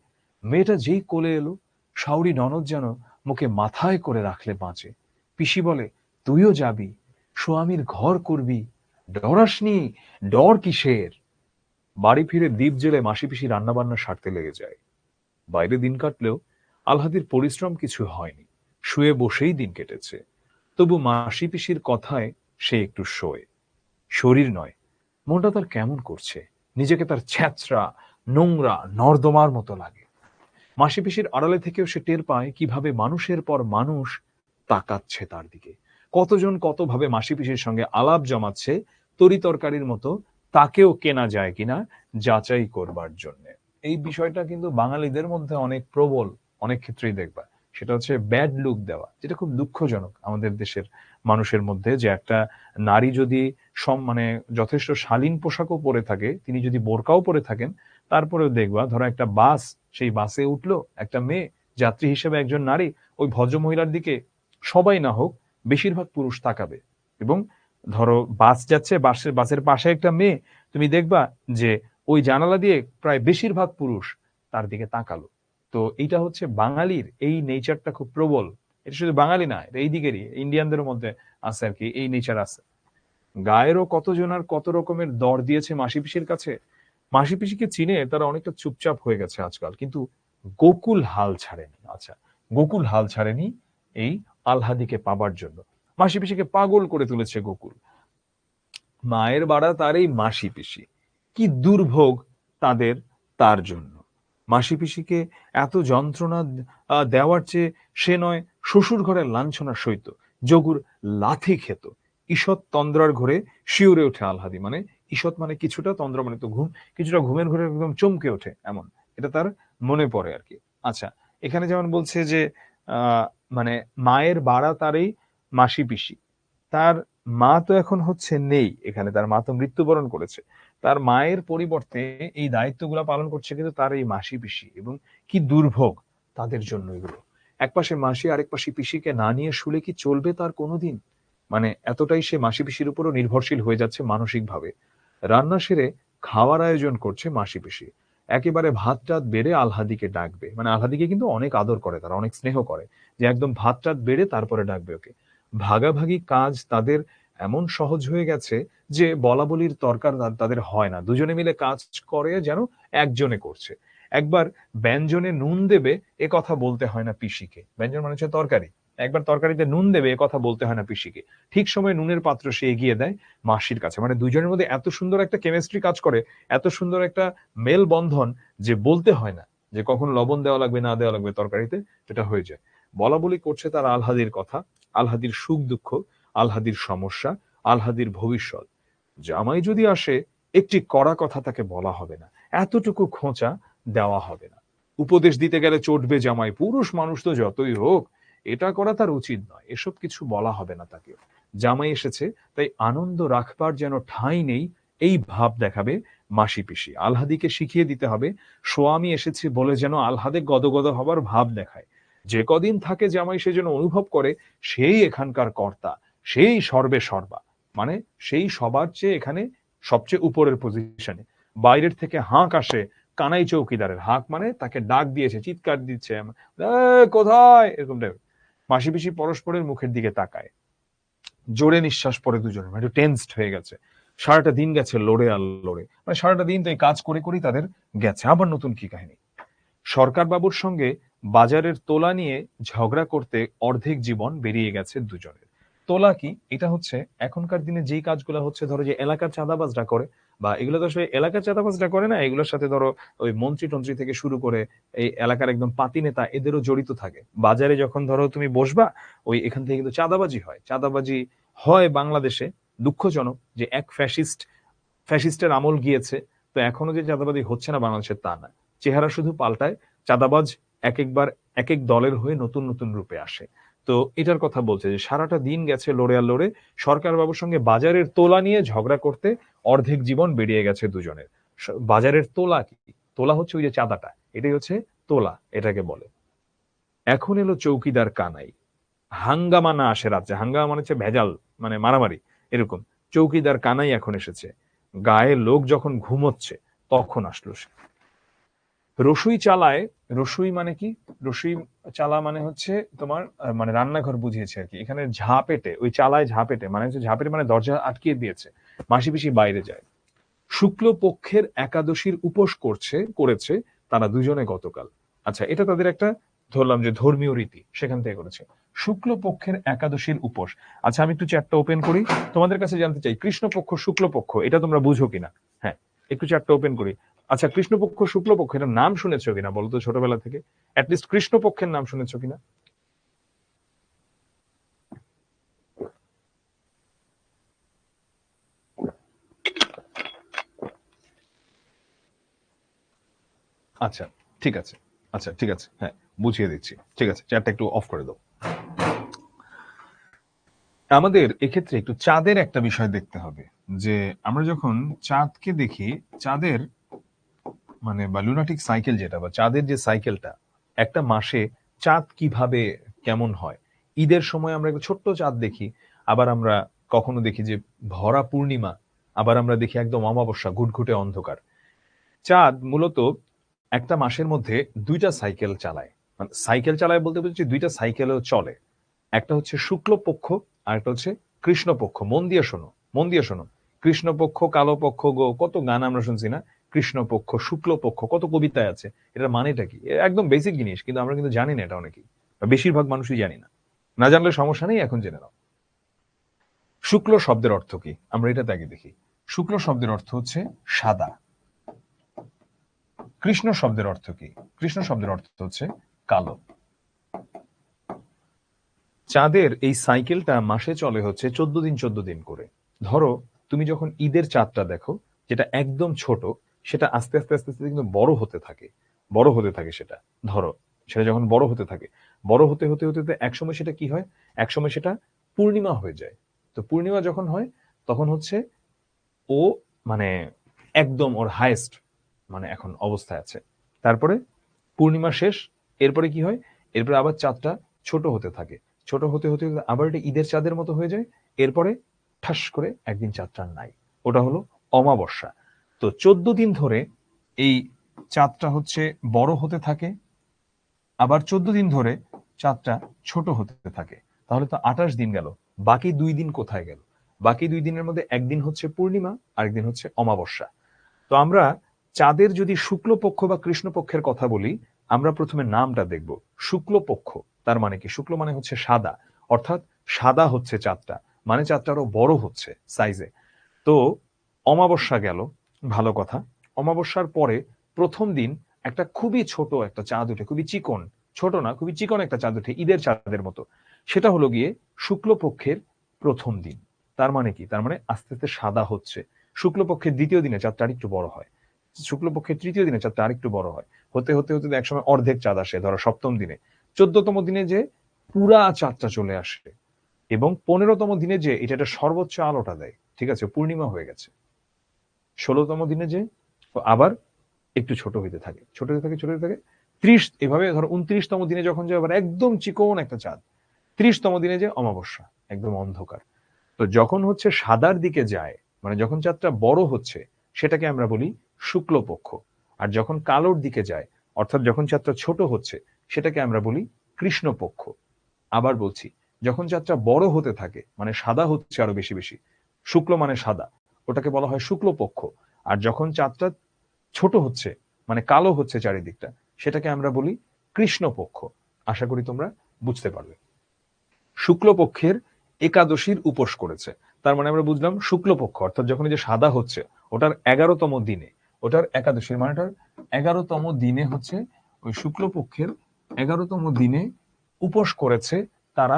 মেয়েটা যেই কোলে এলো, শাউরি ননদ যেন মুখে মাথায় করে রাখলে বাঁচে। পিসি বলে, তুইও যাবি, স্বামীর ঘর করবি, ডরাসনি, ডর কিসের? বাড়ি ফিরে দ্বীপ জেলে মাসি পিসি রান্নাবান্না সারতে লেগে যায়। বাইরে দিন কাটলেও আলহাদির পরিশ্রম কিছু হয়নি, শুয়ে বসেই দিন কেটেছে। তবু মাসি পিসির কথায় সে একটু শোয়, শরীর নয়, মনটা তার কেমন করছে, নিজেকে তার ছ্যাঁচড়া, নোংরা, নর্দমার মতো লাগে। মাসি পিসির আড়ালে থেকেও সে টের পায় কিভাবে মানুষের পর মানুষ তাকাচ্ছে তার দিকে, কতজন কতভাবে মাসি পিসির সঙ্গে আলাপ জমাচ্ছে তরি তরকারির মতো, তাকেও কেনা যায় কিনা যাচাই করবার জন্য। এই বিষয়টা কিন্তু বাঙালিদের মধ্যে অনেক প্রবল, অনেক ক্ষেত্রেই দেখবা। সেটা হচ্ছে ব্যাড লুক দেওয়া, যেটা খুব দুঃখজনক আমাদের দেশের মানুষের মধ্যে, যে একটা নারী যদি মানে যথেষ্ট শালীন পোশাকও পরে থাকে, তিনি যদি বোরকাও পরে থাকেন, তারপরেও দেখবা ধরো একটা বাস, সেই বাসে উঠলো একটা মেয়ে যাত্রী হিসেবে, একজন নারী, ওই ভদ্র মহিলার দিকে সবাই না হোক বেশিরভাগ পুরুষ তাকাবে। এবং ধরো বাস যাচ্ছে, বাসের পাশে একটা মেয়ে, তুমি দেখবা যে ওই জানালা দিয়ে প্রায় বেশিরভাগ পুরুষ তার দিকে তাকালো। তো এইটা হচ্ছে বাঙালির এই নেচারটা খুব প্রবল। এটা শুধু বাঙালি না, এটা এই দিকেরই ইন্ডিয়ানদের মধ্যে আছে আর কি, এই নেচার আছে। গায়েরও কতজন আর কত রকমের দর দিয়েছে মাসি পিসির কাছে। মাসি পিসিকে চিনে তারা অনেকটা চুপচাপ হয়ে গেছে আজকাল, কিন্তু গোকুল হাল ছাড়েনি। আচ্ছা, গোকুল হাল ছাড়েনি এই আলহাদিকে পাবার জন্য। মাসি পিসিকে পাগল করে তুলেছে গোকুল। মায়ের বাড়া তার এই মাসি পিসি, কি দুর্ভোগ তাদের তার জন্য। মাসি পিসিকে এত যন্ত্রণা দেওয়ার চেয়ে সে নয় শ্বশুর ঘরের লাঞ্ছনা সইত, যোগুর লাথি খেত। ঈষৎ তন্দ্রার ঘরে শিউরে ওঠে আলহাদি, মানে ঈষৎ মানে কিছুটা, তন্দ্রা মানে তো ঘুম, কিছুটা ঘুমের ঘরে একদম চমকে ওঠে, এমন এটা তার মনে পড়ে আর কি। আচ্ছা, এখানে যেমন বলছে যে আহ মানে মায়ের বাড়া তার এই মাসি পিসি, তার মা তো এখন হচ্ছে নেই এখানে, তার মা তো মৃত্যুবরণ করেছে। তার মায়ের পরিবর্তে এই দায়িত্বগুলো পালন করছে কিন্তু তার এই মাসি পিসি, এবং কি দুর্ভোগ তাদের জন্য এগুলো। এক পাশে মাসি, আরেক পাশে পিসিকে না নিয়ে শুলে কি চলবে তার কোনোদিন? মানে এতটাই সে মাসি পিসির উপরও নির্ভরশীল হয়ে যাচ্ছে মানসিক ভাবে। রান্না সেরে খাওয়ার আয়োজন করছে মাসি পিসি। একেবারে ভাত টাত বেড়ে আলহাদিকে ডাকবে, মানে আলহাদিকে কিন্তু অনেক আদর করে, তারা অনেক স্নেহ করে, যে একদম ভাত টাত বেড়ে তারপরে ডাকবে ওকে। ভাগাভাগি কাজ তাদের এমন সহজ হয়ে গেছে যে বলা বলির দরকার তাদের হয় না, দুজনে মিলে কাজ করে যেন একজনে করছে। একবার ব্যঞ্জনে নুন দেবে এ কথা বলতে হয় না পিসিকে, ব্যঞ্জন মানে হচ্ছে তরকারি, একবার তরকারিতে নুন দেবে এ কথা বলতে হয় না পিসিকে, ঠিক সময় নুনের পাত্র সে এগিয়ে দেয় মাসির কাছে। মানে দুজনের মধ্যে এত সুন্দর একটা কেমিস্ট্রি কাজ করে, এত সুন্দর একটা মেল বন্ধন, যে বলতে হয় না যে কখন লবণ দেওয়া লাগবে না দেওয়া লাগবে তরকারিতে, সেটা হয়ে যায়। বলা বলি করছে তার আলহাদির কথা, আলহাদির সুখ দুঃখ, আলহাদির সমস্যা, আলহাদির ভবিষ্যৎ। জামাই যদি আসে একটি কড়া কথা তাকে বলা হবে না, এতটুকু খোঁচা দেওয়া হবে না। উপদেশ দিতে গেলে চটবে জামাই, পুরুষ মানুষ তো যতই হোক, এটা করা তার উচিত নয়, এসব কিছু বলা হবে না তাকে। জামাই এসেছে তাই আনন্দ রাখবার যেন ঠাঁই নেই, এই ভাব দেখাবে মাসি পিসি। আলহাদিকে শিখিয়ে দিতে হবে স্বামী এসেছে বলে যেন আলহাদে গদগদ হবার ভাব দেখায়। যে কদিন থাকে জামাই সে যেন অনুভব করে সেই এখানকার কর্তা, সেই সর্বে সর্বা, মানে সেই সবার চেয়ে এখানে সবচেয়ে উপরের পজিশনে। বাইরের থেকে হাঁক আসে কানাই চৌকিদারের, হাঁক মানে তাকে ডাক দিয়েছে, চিৎকার দিচ্ছে, কোথায়, এরকম টাইপের। মাসি পিসি পরস্পরের মুখের দিকে তাকায়, জোরে নিঃশ্বাস পড়ে দুজনে, একটু টেন্সড হয়ে গেছে। সারাটা দিন গেছে লড়ে আর লড়ে, মানে সারাটা দিন তো এই কাজ করে করেই তাদের গেছে, আবার নতুন কি কাহিনী। সরকার বাবুর সঙ্গে বাজারের তোলা নিয়ে ঝগড়া করতে অর্ধেক জীবন বেরিয়ে গেছে দুজনের। তোলা কি? এটা হচ্ছে এখনকার দিনে যেই কাজগুলো হচ্ছে, ধরো যে এলাকার চাঁদাবাজরা করে, বা এগুলো তো আসলে এলাকার চাঁদাবাজরা করে না, এগুলোর সাথে ধরো ওই মন্ত্রী টন্ত্রী থেকে শুরু করে এই এলাকার একদম পাতি নেতা এদেরও জড়িত থাকে। বাজারে যখন ধরো তুমি বসবা, ওই এখান থেকে কিন্তু চাঁদাবাজি হয়, চাঁদাবাজি হয় বাংলাদেশে। দুঃখজনক যে এক ফ্যাসিস্টের আমল গিয়েছে, তো এখনো যে চাঁদাবাজি হচ্ছে না বাংলাদেশে তা না, চেহারা শুধু পাল্টায়। চাঁদাবাজ এক একবার এক এক দলের হয়ে নতুন নতুন রূপে আসে। তো এটার কথা বলছে যে সারাটা দিন গেছে লড়ে আর লড়ে, সরকার বাবুর সঙ্গে বাজারের তোলা নিয়ে ঝগড়া করতে অর্ধেক জীবন বেরিয়ে গেছে দুজনের। বাজারের তোলা কি? তোলা হচ্ছে ওই যে চাঁদাটা, এটাই হচ্ছে তোলা, এটাকে বলে। এখন এলো চৌকিদার কানাই, হাঙ্গামা না আসে রাজ্যে, হাঙ্গামা মানে হচ্ছে ভেজাল, মানে মারামারি, এরকম। চৌকিদার কানাই এখন এসেছে, গায়ে লোক যখন ঘুমোচ্ছে তখন আসলো সে। রসুই চালায়, রসুই মানে কি? রসুই চালা মানে হচ্ছে তোমার মানে রান্নাঘর বুঝিয়েছে আর কি। এখানে ঝাঁপেটে, ওই চালায় ঝাঁপেটে মানে হচ্ছে ঝাঁপেটে মানে দরজা আটকিয়ে দিয়েছে, মাসি পিসি বাইরে যায়। শুক্ল পক্ষের একাদশীর উপোস করেছে তারা দুজনে গতকাল। আচ্ছা, এটা তাদের একটা ধরলাম যে ধর্মীয় রীতি, সেখান থেকে করেছে। শুক্ল পক্ষের একাদশীর উপোস। আচ্ছা, আমি একটু চ্যাটটা ওপেন করি, তোমাদের কাছে জানতে চাই কৃষ্ণপক্ষ শুক্লপক্ষ এটা তোমরা বুঝো কিনা। হ্যাঁ, একটু চ্যাটটা ওপেন করি। আচ্ছা, কৃষ্ণপক্ষ শুক্লপক্ষ এটার নাম শুনেছো কিনা বলো তো, ছোটবেলা থেকে অ্যাটলিস্ট কৃষ্ণপক্ষের নাম শুনেছো কিনা? আচ্ছা, ঠিক আছে। আচ্ছা, ঠিক আছে, হ্যাঁ, বুঝিয়ে দিচ্ছি। ঠিক আছে, চ্যাটটা একটু অফ করে দাও। আমাদের এক্ষেত্রে একটু চাঁদের একটা বিষয় দেখতে হবে, যে আমরা যখন চাঁদকে দেখি, চাঁদের মানে বা লুনাটিক সাইকেল যেটা, বা চাঁদের যে সাইকেলটা, একটা মাসে চাঁদ কিভাবে কেমন হয়। ঈদের সময় আমরা একটা ছোট্ট চাঁদ দেখি, আবার আমরা কখনো দেখি যে ভরা পূর্ণিমা, আবার আমরা দেখি একদম অমাবস্যা, ঘুটঘুটে অন্ধকার। চাঁদ মূলত একটা মাসের মধ্যে দুইটা সাইকেল চালায়। মানে সাইকেল চালায় বলতে বলছি দুইটা সাইকেলও চলে। একটা হচ্ছে শুক্লপক্ষ আর একটা হচ্ছে কৃষ্ণপক্ষ। মন দিয়ে শোনো, মন দিয়ে শোনো। কৃষ্ণপক্ষ, কালো পক্ষ গো, কত গান আমরা শুনছি না? কৃষ্ণপক্ষ, শুক্লপক্ষ, কত কবিতায় আছে। এটার মানেটা কি? একদম বেসিক জিনিস, কিন্তু আমরা কিন্তু জানি না এটা অনেকেই, বা বেশিরভাগ মানুষই জানি না। না জানলে সমস্যা নেই, এখন জেনে নাও। শুক্ল শব্দের অর্থ কি আমরা এটা আগে দেখি। শুক্ল শব্দের অর্থ হচ্ছে সাদা। কৃষ্ণ শব্দের অর্থ কি? কৃষ্ণ শব্দের অর্থ হচ্ছে কালো। চাঁদের এই সাইকেলটা মাসে চলে হচ্ছে 14 দিন 14 দিন করে। ধরো তুমি যখন ঈদের চাঁদটা দেখো, যেটা একদম ছোট, সেটা আস্তে আস্তে আস্তে আস্তে কিন্তু বড় হতে থাকে, বড় হতে থাকে সেটা। ধরো সেটা যখন বড় হতে থাকে, বড় হতে হতে হতে হতে একসময় সেটা কি হয়, একসময় সেটা পূর্ণিমা হয়ে যায়। তো পূর্ণিমা যখন হয়, তখন হচ্ছে ও মানে একদম ওর হাইয়েস্ট মানে এখন অবস্থায় আছে। তারপরে পূর্ণিমা শেষ, এরপরে কি হয়, এরপরে আবার চাঁদটা ছোট হতে থাকে, ছোট হতে হতে হতে আবার এটা ঈদের চাঁদের মতো হয়ে যায়। এরপরে ঠাস করে একদিন চাঁদটা নাই, ওটা হলো অমাবস্যা। তো 14 দিন ধরে এই চাঁদটা হচ্ছে বড় হতে থাকে, আবার 14 দিন ধরে চাঁদটা ছোট হতে থাকে। তাহলে তো 28 দিন গেল। বাকি 2 দিন কোথায় গেল? বাকি 2 দিনের মধ্যে একদিন হচ্ছে পূর্ণিমা, আরেকদিন হচ্ছে অমাবস্যা। তো আমরা চাঁদের যদি শুক্লপক্ষ বা কৃষ্ণপক্ষের কথা বলি, আমরা প্রথমে নামটা দেখব। শুক্লপক্ষ তার মানে কি? শুক্ল মানে হচ্ছে সাদা, অর্থাৎ সাদা হচ্ছে চাঁদটা, মানে চাঁদটা আরো বড় হচ্ছে সাইজে। তো অমাবস্যা গেল, ভালো কথা। অমাবস্যার পরে প্রথম দিন একটা খুবই ছোট একটা চাঁদ উঠে, খুবই চিকন, ছোট না, খুবই চিকন একটা চাঁদ উঠে, ঈদের চাঁদের মতো। সেটা হলো গিয়ে শুক্লপক্ষের প্রথম দিন। তার মানে কি? তার মানে আস্তে আস্তে সাদা হচ্ছে। শুক্লপক্ষের দ্বিতীয় দিনে চাঁদটা আরেকটু বড় হয়, শুক্লপক্ষের তৃতীয় দিনে চাঁদটা আরেকটু বড় হয়, হতে হতে হতে একসময় অর্ধেক চাঁদ আসে ধরো সপ্তম দিনে। 14তম দিনে যে পুরা চাঁদটা চলে আসে, এবং 15তম দিনে যে এটা একটা সর্বোচ্চ আলোটা দেয়, ঠিক আছে, পূর্ণিমা হয়ে গেছে। 16তম দিনে যে আবার একটু ছোট হইতে থাকে, ছোট হতে থাকে, ছোট হতে থাকে। 30, এভাবে ধরো 29তম দিনে যখন যে আবার একদম চিকন একটা চাঁদ, 30তম দিনে যে অমাবস্যা, একদম অন্ধকার। তো যখন হচ্ছে সাদার দিকে যায়, মানে যখন চাঁদটা বড় হচ্ছে, সেটাকে আমরা বলি শুক্লপক্ষ। আর যখন কালোর দিকে যায়, অর্থাৎ যখন চাঁদটা ছোট হচ্ছে, সেটাকে আমরা বলি কৃষ্ণপক্ষ। আবার বলছি, যখন চাঁদটা বড় হতে থাকে, মানে সাদা হচ্ছে আরো বেশি বেশি, শুক্ল মানে সাদা, ওটাকে বলা হয় শুক্লপক্ষ। আর যখন চাঁদটা ছোট হচ্ছে, মানে কালো হচ্ছে চারিদিকটা, সেটাকে আমরা বলি কৃষ্ণপক্ষ। আশা করি তোমরা বুঝতে পারবে। শুক্লপক্ষের একাদশীর উপোস করেছে, তার মানে আমরা বুঝলাম শুক্লপক্ষ অর্থাৎ যখন এই যে সাদা হচ্ছে, ওটার 11তম দিনে, ওটার একাদশীর মানে ওটার 11তম দিনে হচ্ছে ওই শুক্লপক্ষের 11তম দিনে উপোস করেছে তারা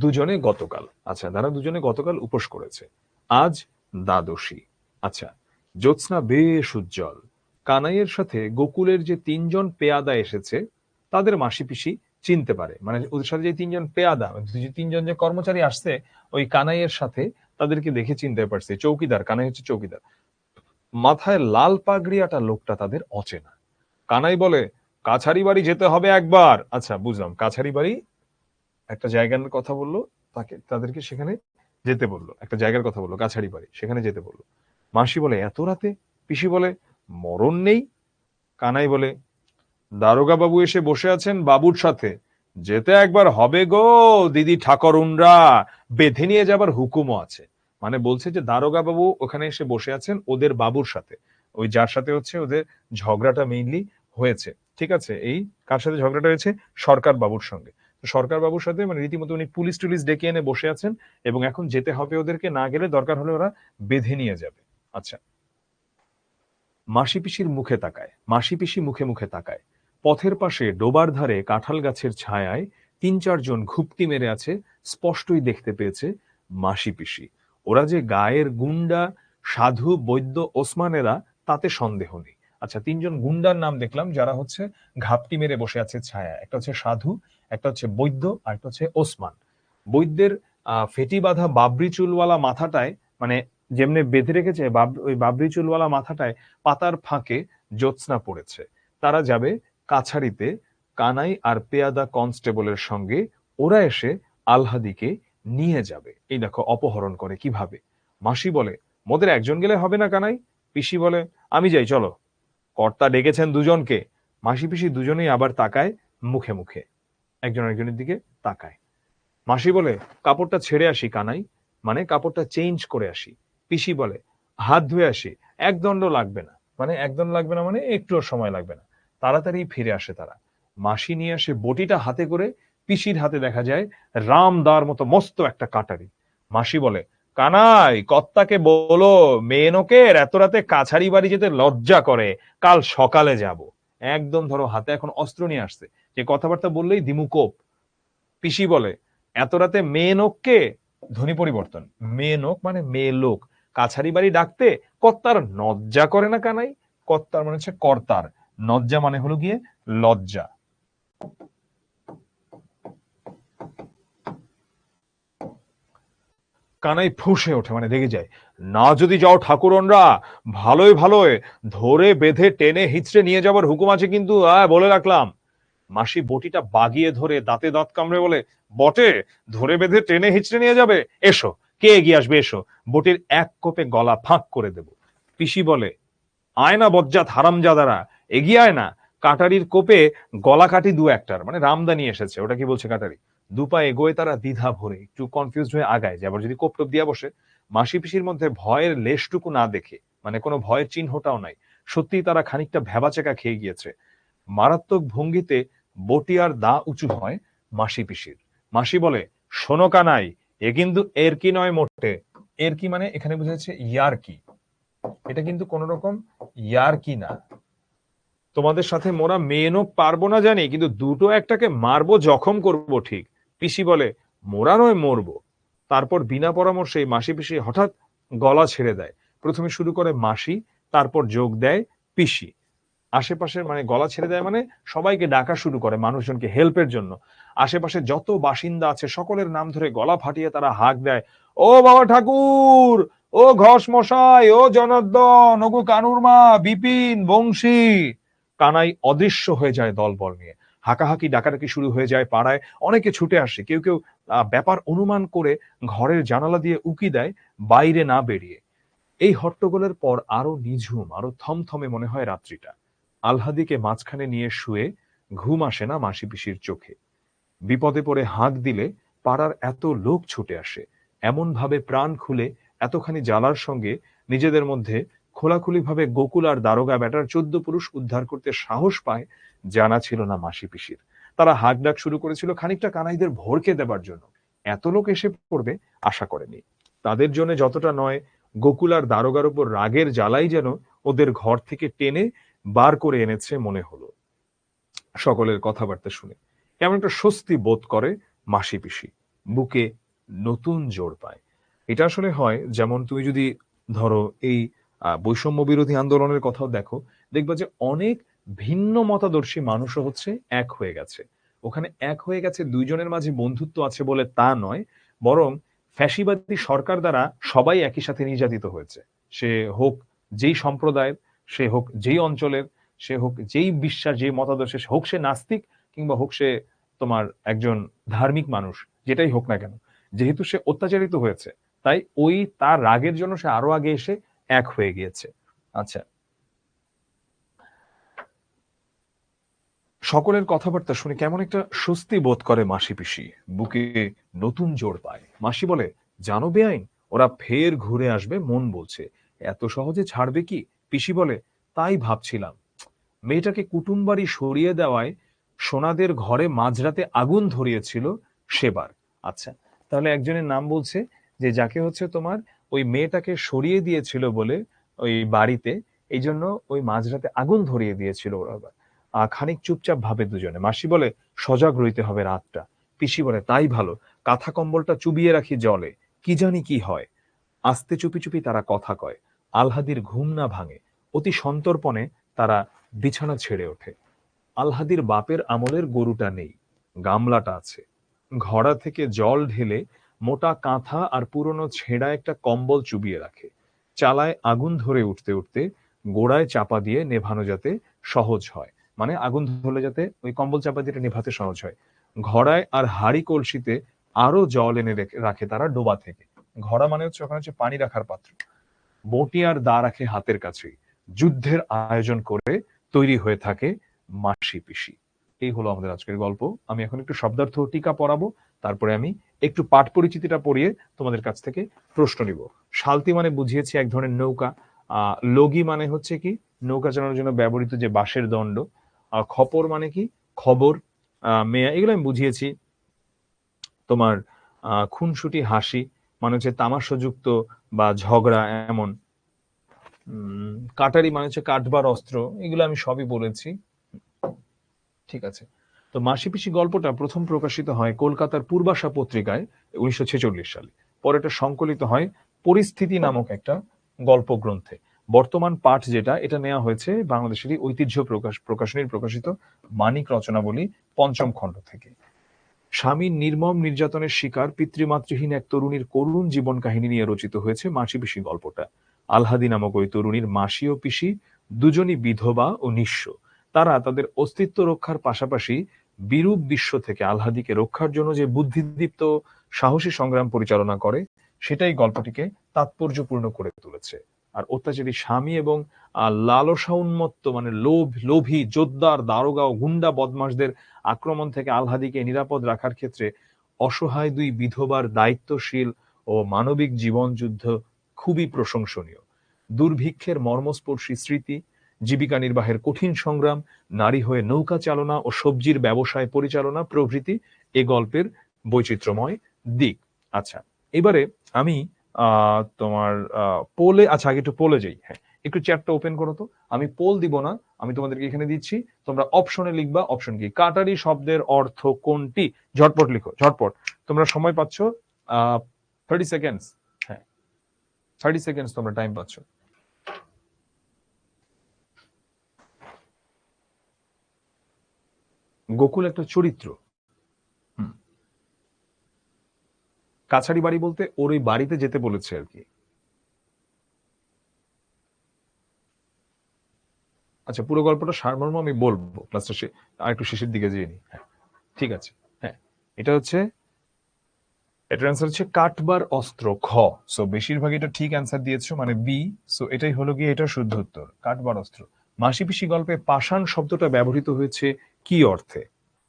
দুজনে গতকাল। আচ্ছা, তারা দুজনে গতকাল উপোস করেছে। আজ দ্বাদশী। আচ্ছা, জ্যোৎস্না বেশ উজ্জ্বল। কানাইয়ের সাথে গোকুলের যে 3জন পেয়াদা এসেছে, তাদের মাসি পিসি চিনতে পারে, মানে ওদের সাথে যে 3জন পেয়াদা, যে 3জন যে কর্মচারী আসছে ওই কানাইয়ের সাথে, তাদেরকে দেখে চিনতে পারছে। চৌকিদার, কানাই হচ্ছে চৌকিদার। মাথায় লাল পাগড়িয়াটা লোকটা তাদের অচেনা। কানাই বলে, কাছারি বাড়ি যেতে হবে একবার। আচ্ছা, বুঝলাম, কাছারি বাড়ি একটা জায়গার কথা বললো, তাদেরকে সেখানে যেতে বললো, একটা জায়গার কথা বললো কাছারি বাড়ি, সেখানে যেতে বললো। মাসি বলে, এত রাতে? পিসি বলে, মরণ নেই। কানাই বলে, দারোগা বাবু এসে বসে আছেন বাবুর সাথে। যেতে একবার হবে গো দিদি ঠাকরুনরা, বেঁধে নিয়ে যাবার হুকুমও আছে। মানে বলছে যে দারোগা বাবু ওখানে এসে বসে আছেন ওদের বাবুর সাথে, ওই যার সাথে হচ্ছে ওদের ঝগড়াটা মেইনলি হয়েছে। ঠিক আছে, এই কার সাথে ঝগড়াটা হয়েছে? সরকার বাবুর সঙ্গে। তো সরকার বাবুর সাথে মানে রীতিমতো উনি পুলিশ টুলিশ ডেকে এনে বসে আছেন, এবং এখন যেতে হবে ওদেরকে, না গেলে দরকার হলে ওরা বেঁধে নিয়ে যাবে। আচ্ছা, মাসি পিসির মুখে তাকায়, মাসি পিসি মুখে মুখে তাকায়। পথের পাশে ডোবার ধারে কাঁঠাল গাছের ছায়ায় ৩-৪ জন ঘুপটি মেরে আছে, স্পষ্টই দেখতে পেয়েছে মাসি পিসি। ওরা যে গায়ের গুন্ডা, সাধু, বৈদ্য, ওসমানেরা, তাতে সন্দেহ নেই। আচ্ছা, ৩ জন গুন্ডার নাম দেখলাম যারা হচ্ছে ঘাপটি মেরে বসে আছে ছায়া। একটা হচ্ছে সাধু, একটা হচ্ছে বৈদ্য, আর একটা হচ্ছে ওসমান। বৈদ্যের ফেটি বাঁধা বাবরি চুলওয়ালা মাথাটায়, মানে যেমনি বেঁধে রেখেছে ওই বাবরি চুলওয়ালা মাথাটায় পাতার ফাঁকে জ্যোৎস্না পড়েছে। তারা যাবে কাছারিতে কানাই আর পেয়াদা কনস্টেবলের সঙ্গে। ওরা এসে আলহাদিকে নিয়ে যাবে। এই দেখো অপহরণ করে কিভাবে। মাসি বলে, মোদের একজন গেলে হবে না কানাই? পিসি বলে, আমি যাই চলো। কর্তা ডেকেছেন দুজনকে। মাসি পিসি দুজনেই আবার তাকায় মুখে মুখে, একজন আরেকজনের দিকে তাকায়। মাসি বলে, কাপড়টা ছেড়ে আসি কানাই, মানে কাপড়টা চেঞ্জ করে আসি। পিসি বলে, হাত ধুয়ে আসি, একদণ্ড লাগবে না। মানে একদণ্ড লাগবে না, মানে একটুও সময় লাগবে না। তাড়াতাড়ি ফিরে আসে তারা। মাসি নিয়ে আসে বটিটা হাতে করে। পিসির হাতে দেখা যায় রামদার মতো মস্ত একটা কাটারি। মাসি বলে, কানাই কর্তাকে বলো মেয়েনকের এত রাতে কাছারি বাড়ি যেতে লজ্জা করে, কাল সকালে যাব। একদম ধরো হাতে এখন অস্ত্র নিয়ে আসছে, যে কথাবার্তা বললেই দিমু কোপ। পিসি বলে, এত রাতে মেয়েনককে, ধ্বনি পরিবর্তন, মেয়েনক মানে মেয়ে লোক, কাছারি বাড়ি ডাকতে কর্তার লজ্জা করে না কানাই? কর্তার মানে হচ্ছে কর্তার, লজ্জা মানে হলো গিয়ে লজ্জা। কানাই ফুঁসে ওঠে, মানে রেগে যায়। না যদি যাও ঠাকুরনরা, ভালোই ভালোই ধরে বেঁধে টেনে হিচড়ে নিয়ে যাবার হুকুম আছে কিন্তু, বলে রাখলাম। মাসি বটিটা বাগিয়ে ধরে দাঁতে দাঁত কামড়ে বলে, বটে, ধরে বেঁধে টেনে হিচড়ে নিয়ে যাবে? এসো, কে এগিয়ে আসবে, এসো, বটির এক কোপে গলা ফাঁক করে দেব। পিসি বলে, আয় না বজ্জাত হারামজাদারা, এগিয়ে আয় না। কাটারির কোপে গলা কাটি দু একটার, মানে রামদানি এসেছে, ওটা কি বলছে কাটারি। দুপা এগোয় তারা দ্বিধা ভরে, একটু কনফিউজড হয়ে আগায়, যে আবার যদি কোপটোপ দিয়া বসে। মাসি পিসির মধ্যে ভয়ের লেশটুকু না দেখে, মানে কোনো ভয়ের চিহ্নটাও নাই, সত্যি তারা খানিকটা ভ্যাবাচেকা খেয়ে গিয়েছে। মারাত্মক ভঙ্গিতে বটিয়ার দা উঁচু হয় মাসি পিসির। মাসি বলে, শোনো কানাই, এ কিন্তু এর কি নয় মোটে। এর কি মানে এখানে বুঝাচ্ছে ইয়ার কি, এটা কিন্তু কোন রকম ইয়ার কি না। তোমাদের সাথে মোরা মেয়েনক পারবো না জানি, কিন্তু দুটো একটাকে মারবো, জখম করব ঠিক। পিসি বলে, মোরা নয় মরবো। তারপর বিনা পরামর্শে মাসি পিসি হঠাৎ গলা ছেড়ে দেয়। প্রথমে শুরু করে মাসি, তারপর যোগ দেয় পিসি। আশেপাশের মানে গলা ছেড়ে দেয় মানে সবাইকে ডাকা শুরু করে মানুষজনকে হেল্পের জন্য। আশেপাশে যত বাসিন্দা আছে সকলের নাম ধরে গলা ফাটিয়ে তারা হাঁক দেয়, ও বাবা ঠাকুর, ও ঘোষ মশাই, ও জনার্দন, ও গো কানুর মা, বিপিন, বংশী। কানাই অদৃশ্য হয়ে যায় দলবল নিয়ে। হাঁকাহাঁকি ডাকাডাকি শুরু হয়ে যায় পাড়ায়। অনেকে ছুটে আসে, কেউ কেউ ব্যাপার অনুমান করে ঘরের জানালা দিয়ে উকি দেয়, বাইরে না বেরিয়ে। এই হট্টগোলের পর আরো নিঝুম, আরো থমথমে মনে হয় রাত্রিটা। আলহাদিকে মাঝখানে নিয়ে শুয়ে ঘুম আসে না মাসি পিসির চোখে। বিপদে পড়ে হাঁক দিলে পাড়ার এত লোক ছুটে আসে। এমন ভাবে প্রাণ খুলে এতখানি জ্বালার সঙ্গে নিজেদের মধ্যে খোলাখুলি ভাবে গোকুল আর দারোগা বেটার 14 পুরুষ উদ্ধার করতে সাহস পায়, জানা ছিল না মাসি পিসির। তারা হাঁক ডাক শুরু করেছিল খানিকটা কানাইদের ভরকে দেবার জন্য। এত লোক এসে পড়বে আশা করেনি। তাদের জন্য যতটা নয়, গোকুল আর দারোগার উপর রাগের জ্বালাই যেন ওদের ঘর থেকে টেনে বার করে এনেছে মনে হলো। সকলের কথাবার্তা শুনে কেমন একটা স্বস্তি বোধ করে মাসি পিসি, বুকে নতুন জোর পায়। এটা আসলে হয় যেমন তুমি যদি ধরো এই বৈষম্য বিরোধী আন্দোলনের কথাও দেখো, দেখবা যে অনেক ভিন্ন মতাদর্শী মানুষও হচ্ছে এক হয়ে গেছে। ওখানে এক হয়ে গেছে, দুইজনের মাঝে বন্ধুত্ব আছে বলে তা নয়, বরং ফ্যাসিবাদী সরকার দ্বারা সবাই একই সাথে নির্যাতিত হয়েছে। সে হোক যেই সম্প্রদায়ের, সে হোক যেই অঞ্চলের, সে হোক যেই বিশ্বাস, যেই মতাদর্শে, হোক সে নাস্তিক কিংবা হোক সে তোমার একজন ধার্মিক মানুষ, যেটাই হোক না কেন, যেহেতু সে অত্যাচারিত হয়েছে, তাই ওই তার রাগের জন্য সে আরো আগে এসে এক হয়ে গিয়েছে। আচ্ছা, সকলের কথাবার্তা শুনে কেমন একটা স্বস্তি বোধ করে মাসি পিসি, বুকে নতুন জোর পায়। মাসি বলে, জানো বেআইন, ওরা ফের ঘুরে আসবে মন বলছে, এত সহজে ছাড়বে কি? পিসি বলে, তাই ভাবছিলাম। মেয়েটাকে কুটুম বাড়ি সরিয়ে দেওয়ায় সোনাদের ঘরে মাঝরাতে আগুন ধরিয়েছিল সেবার। আচ্ছা, তাহলে একজনের নাম বলছে যে যাকে হচ্ছে তোমার ওই মেয়েটাকে সরিয়ে দিয়েছিল বলে ওই বাড়িতে, এই জন্য ওই মাঝরাতে আগুন ধরিয়ে দিয়েছিল ওরা। খানিক চুপচাপ ভাবে দুজনে। মাসি বলে, সজাগ রইতে হবে রাতটা। পিসি বলে, তাই ভালো, কাঁথা কম্বলটা চুবিয়ে রাখি জলে, কি জানি কি হয়। আস্তে চুপি চুপি তারা কথা কয়। আলহাদির ঘুম না ভাঙে। অতি সন্তর্পণে তারা বিছানা ছেড়ে ওঠে। আলহাদির বাপের আমলের গরুটা নেই, গামলাটা আছে। ঘড়া থেকে জল ঢেলে মোটা কাঁথা আর পুরনো ছেঁড়া একটা কম্বল চুবিয়ে রাখে। চালায় আগুন ধরে উঠতে উঠতে গোড়ায় চাপা দিয়ে নেভানো যাতে সহজ হয়, মানে আগুন ধরলে যাতে ওই কম্বল চাপা দিয়ে নেভাতে সহজ হয়। ঘড়ায় আর হাড়ি কলসিতে আরো জল এনে রাখে তারা ডোবা থেকে। ঘড়া মানে হচ্ছে ওখানে হচ্ছে পানি রাখার পাত্র। বটি আর দা রাখে হাতের কাছেই। যুদ্ধের আয়োজন করে তৈরি হয়ে থাকে মাসি পিসি। এই হলো আমাদের আজকের গল্প। আমি এখন একটু শব্দার্থ টিকা পড়াবো, তারপরে আমি একটু পাঠ পরিচিতিটা পড়িয়ে তোমাদের কাছ থেকে প্রশ্ন নিব। শালতি মানে বুঝিয়েছি এক ধরনের নৌকা। লগি মানে হচ্ছে কি, নৌকা চালানোর জন্য ব্যবহৃত যে বাঁশের দণ্ড। খপর মানে কি, খবর। মেয়া, এগুলো আমি বুঝিয়েছি। তোমার খুনসুটি হাসি মানে হচ্ছে তামাশাযুক্ত বা ঝগড়া এমন। কাটারি মানে হচ্ছে কাটবার অস্ত্র, এগুলো আমি সবই বলেছি। ঠিক আছে। তো মাসি পিসি গল্পটা প্রথম প্রকাশিত হয় কলকাতার পূর্বাশা পত্রিকায় 1946 সালে। পরে এটা সংকলিত হয় পরিস্থিতি নামক একটা গল্প গ্রন্থে। বর্তমান পাঠ যেটা, এটা নেওয়া হয়েছে বাংলাদেশেরই ঐতিহ্য প্রকাশনীর প্রকাশিত মানিক রচনাবলী পঞ্চম খণ্ড থেকে। স্বামীর নির্মম নির্যাতনের শিকার পিতৃমাতৃহীন এক তরুণীর করুণ জীবন কাহিনী নিয়ে রচিত হয়েছে মাসি পিসি গল্পটা। আলহাদি নামক ওই তরুণীর মাসি ও পিসি দুজনই বিধবা ও নিঃস্ব। তারা তাদের অস্তিত্ব রক্ষার পাশাপাশি বিরূপ বিশ্ব থেকে আলহাদিকে রক্ষার জন্য যে বুদ্ধিদীপ্ত সাহসী সংগ্রাম পরিচালনা করে, সেটাই গল্পটিকে তাৎপর্যপূর্ণ করে তুলেছে। আর অত্যাচারী স্বামী এবং লালসা উন্মত্ত মানে লোভী জোদ্দার দারোগা ও গুন্ডা বদমাশদের আক্রমণ থেকে আলহাদিকে নিরাপদ রাখার ক্ষেত্রে অসহায় দুই বিধবার দায়িত্বশীল ও মানবিক জীবন যুদ্ধ খুবই প্রশংসনীয়। দুর্ভিক্ষের মর্মস্পর্শী স্মৃতি, জীবিকা নির্বাহের কঠিন সংগ্রাম, নারী হয়ে নৌকা চালনা ও সবজির ব্যবসায় পরিচালনা প্রভৃতি এ গল্পের বৈচিত্র্যময় দিক। আচ্ছা, এবারে আমি তোমার পোলে, আচ্ছা আগে একটু পোলে যাই। হ্যাঁ, একটু চ্যাটটা ওপেন করো তো। আমি পোল দিব না, আমি তোমাদেরকে এখানে দিচ্ছি, তোমরা অপশনে লিখবা। অপশন কি? কাটারি শব্দের অর্থ কোনটি? ঝটপট লিখো, ঝটপট। তোমরা সময় পাচ্ছ 30 সেকেন্ডস। হ্যাঁ, 30 সেকেন্ডস তোমরা টাইম পাচ্ছ। গোকুল একটা চরিত্র। হুম, কাছারি বাড়ি বলতে ওর ওই বাড়িতে যেতে বলেছে আর কি। আচ্ছা, পুরো গল্পটা সারমর্ম আমি বলবো ক্লাসটা আর একটু শেষের দিকে যেয়ে নি। হ্যাঁ, ঠিক আছে। হ্যাঁ, এটা হচ্ছে, এটার অ্যান্সার হচ্ছে কাটবার অস্ত্র, খ। সো বেশিরভাগ এটা ঠিক অ্যান্সার দিয়েছো, মানে বি। সো এটাই হলো গিয়ে এটা শুদ্ধ উত্তর, কাটবার অস্ত্র। মাসি পিসি গল্পে পাষাণ শব্দটা ব্যবহৃত হয়েছে কি অর্থে?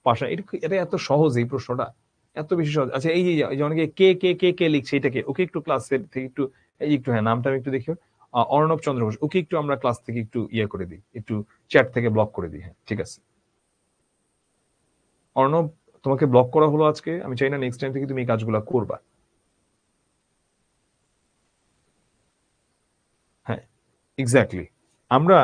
পাষাণ, এটা এত সহজ এই প্রশ্নটা, এত বেশি সহজ। আচ্ছা, এই যে অনেকে কে কে কে কে লিখছে, এটাকে ওকে একটু ক্লাসের থেকে একটু, এই একটু, হ্যাঁ নামটা আমি একটু দেখিও। অর্ণব চন্দ্র ঘোষ, ওকে একটু আমরা ক্লাস থেকে একটু ইয়ে করে দিই, একটু চ্যাট থেকে ব্লক করে দিই। হ্যাঁ, ঠিক আছে। অর্ণব, তোমাকে ব্লক করা হলো আজকে, আমি চাই না নেক্সট টাইম থেকে তুমি এই কাজগুলো করবা। হ্যাঁ, এক্স্যাক্টলি।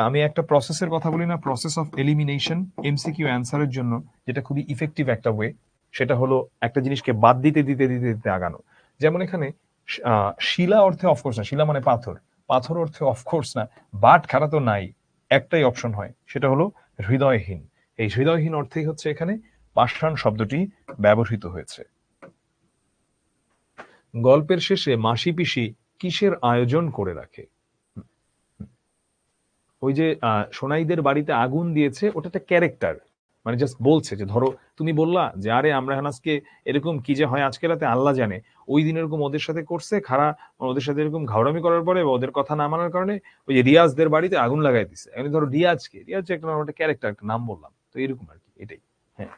আমি একটা প্রসেসের কথা বলি না, প্রসেস অফ এলিমিনেশন এমসিকিউ অ্যান্সারের জন্য, যেটা খুবই ইফেক্টিভ একটা ওয়ে। সেটা হলো একটা জিনিসকে বাদ দিতে দিতে দিতে দিতে আগানো। যেমন এখানে শিলা অর্থে অফকোর্স না, শিলা মানে পাথর, পাথর অর্থে অফকোর্স না, বাট খারা তো নাই। একটাই অপশন হয়, সেটা হলো হৃদয়হীন। এই হৃদয়হীন অর্থেই হচ্ছে এখানে পাষাণ শব্দটি ব্যবহৃত হয়েছে। গল্পের শেষে মাসি পিসি কিসের আয়োজন করে রাখে? ওই যে সোনাইদের বাড়িতে আগুন দিয়েছে, ওটা একটা ক্যারেক্টার, মানে জাস্ট বলছে যে ধরো তুমি বললা যে আরে আমরা আজকে এরকম কি যে হয় আজকে রাতে আল্লাহ জানে, ওই দিন এরকম ওদের সাথে করছে খারাপ, ওদের সাথে এরকম ঘাউড়ামি করার পরে বা ওদের কথা না মানার কারণে ওই যে রিয়াজদের বাড়িতে আগুন লাগাই দিছে। এখন ধরো রিয়াজকে, রিয়াজ একটা ক্যারেক্টার, একটা নাম বললাম, তো এরকম আর কি, এটাই। হ্যাঁ,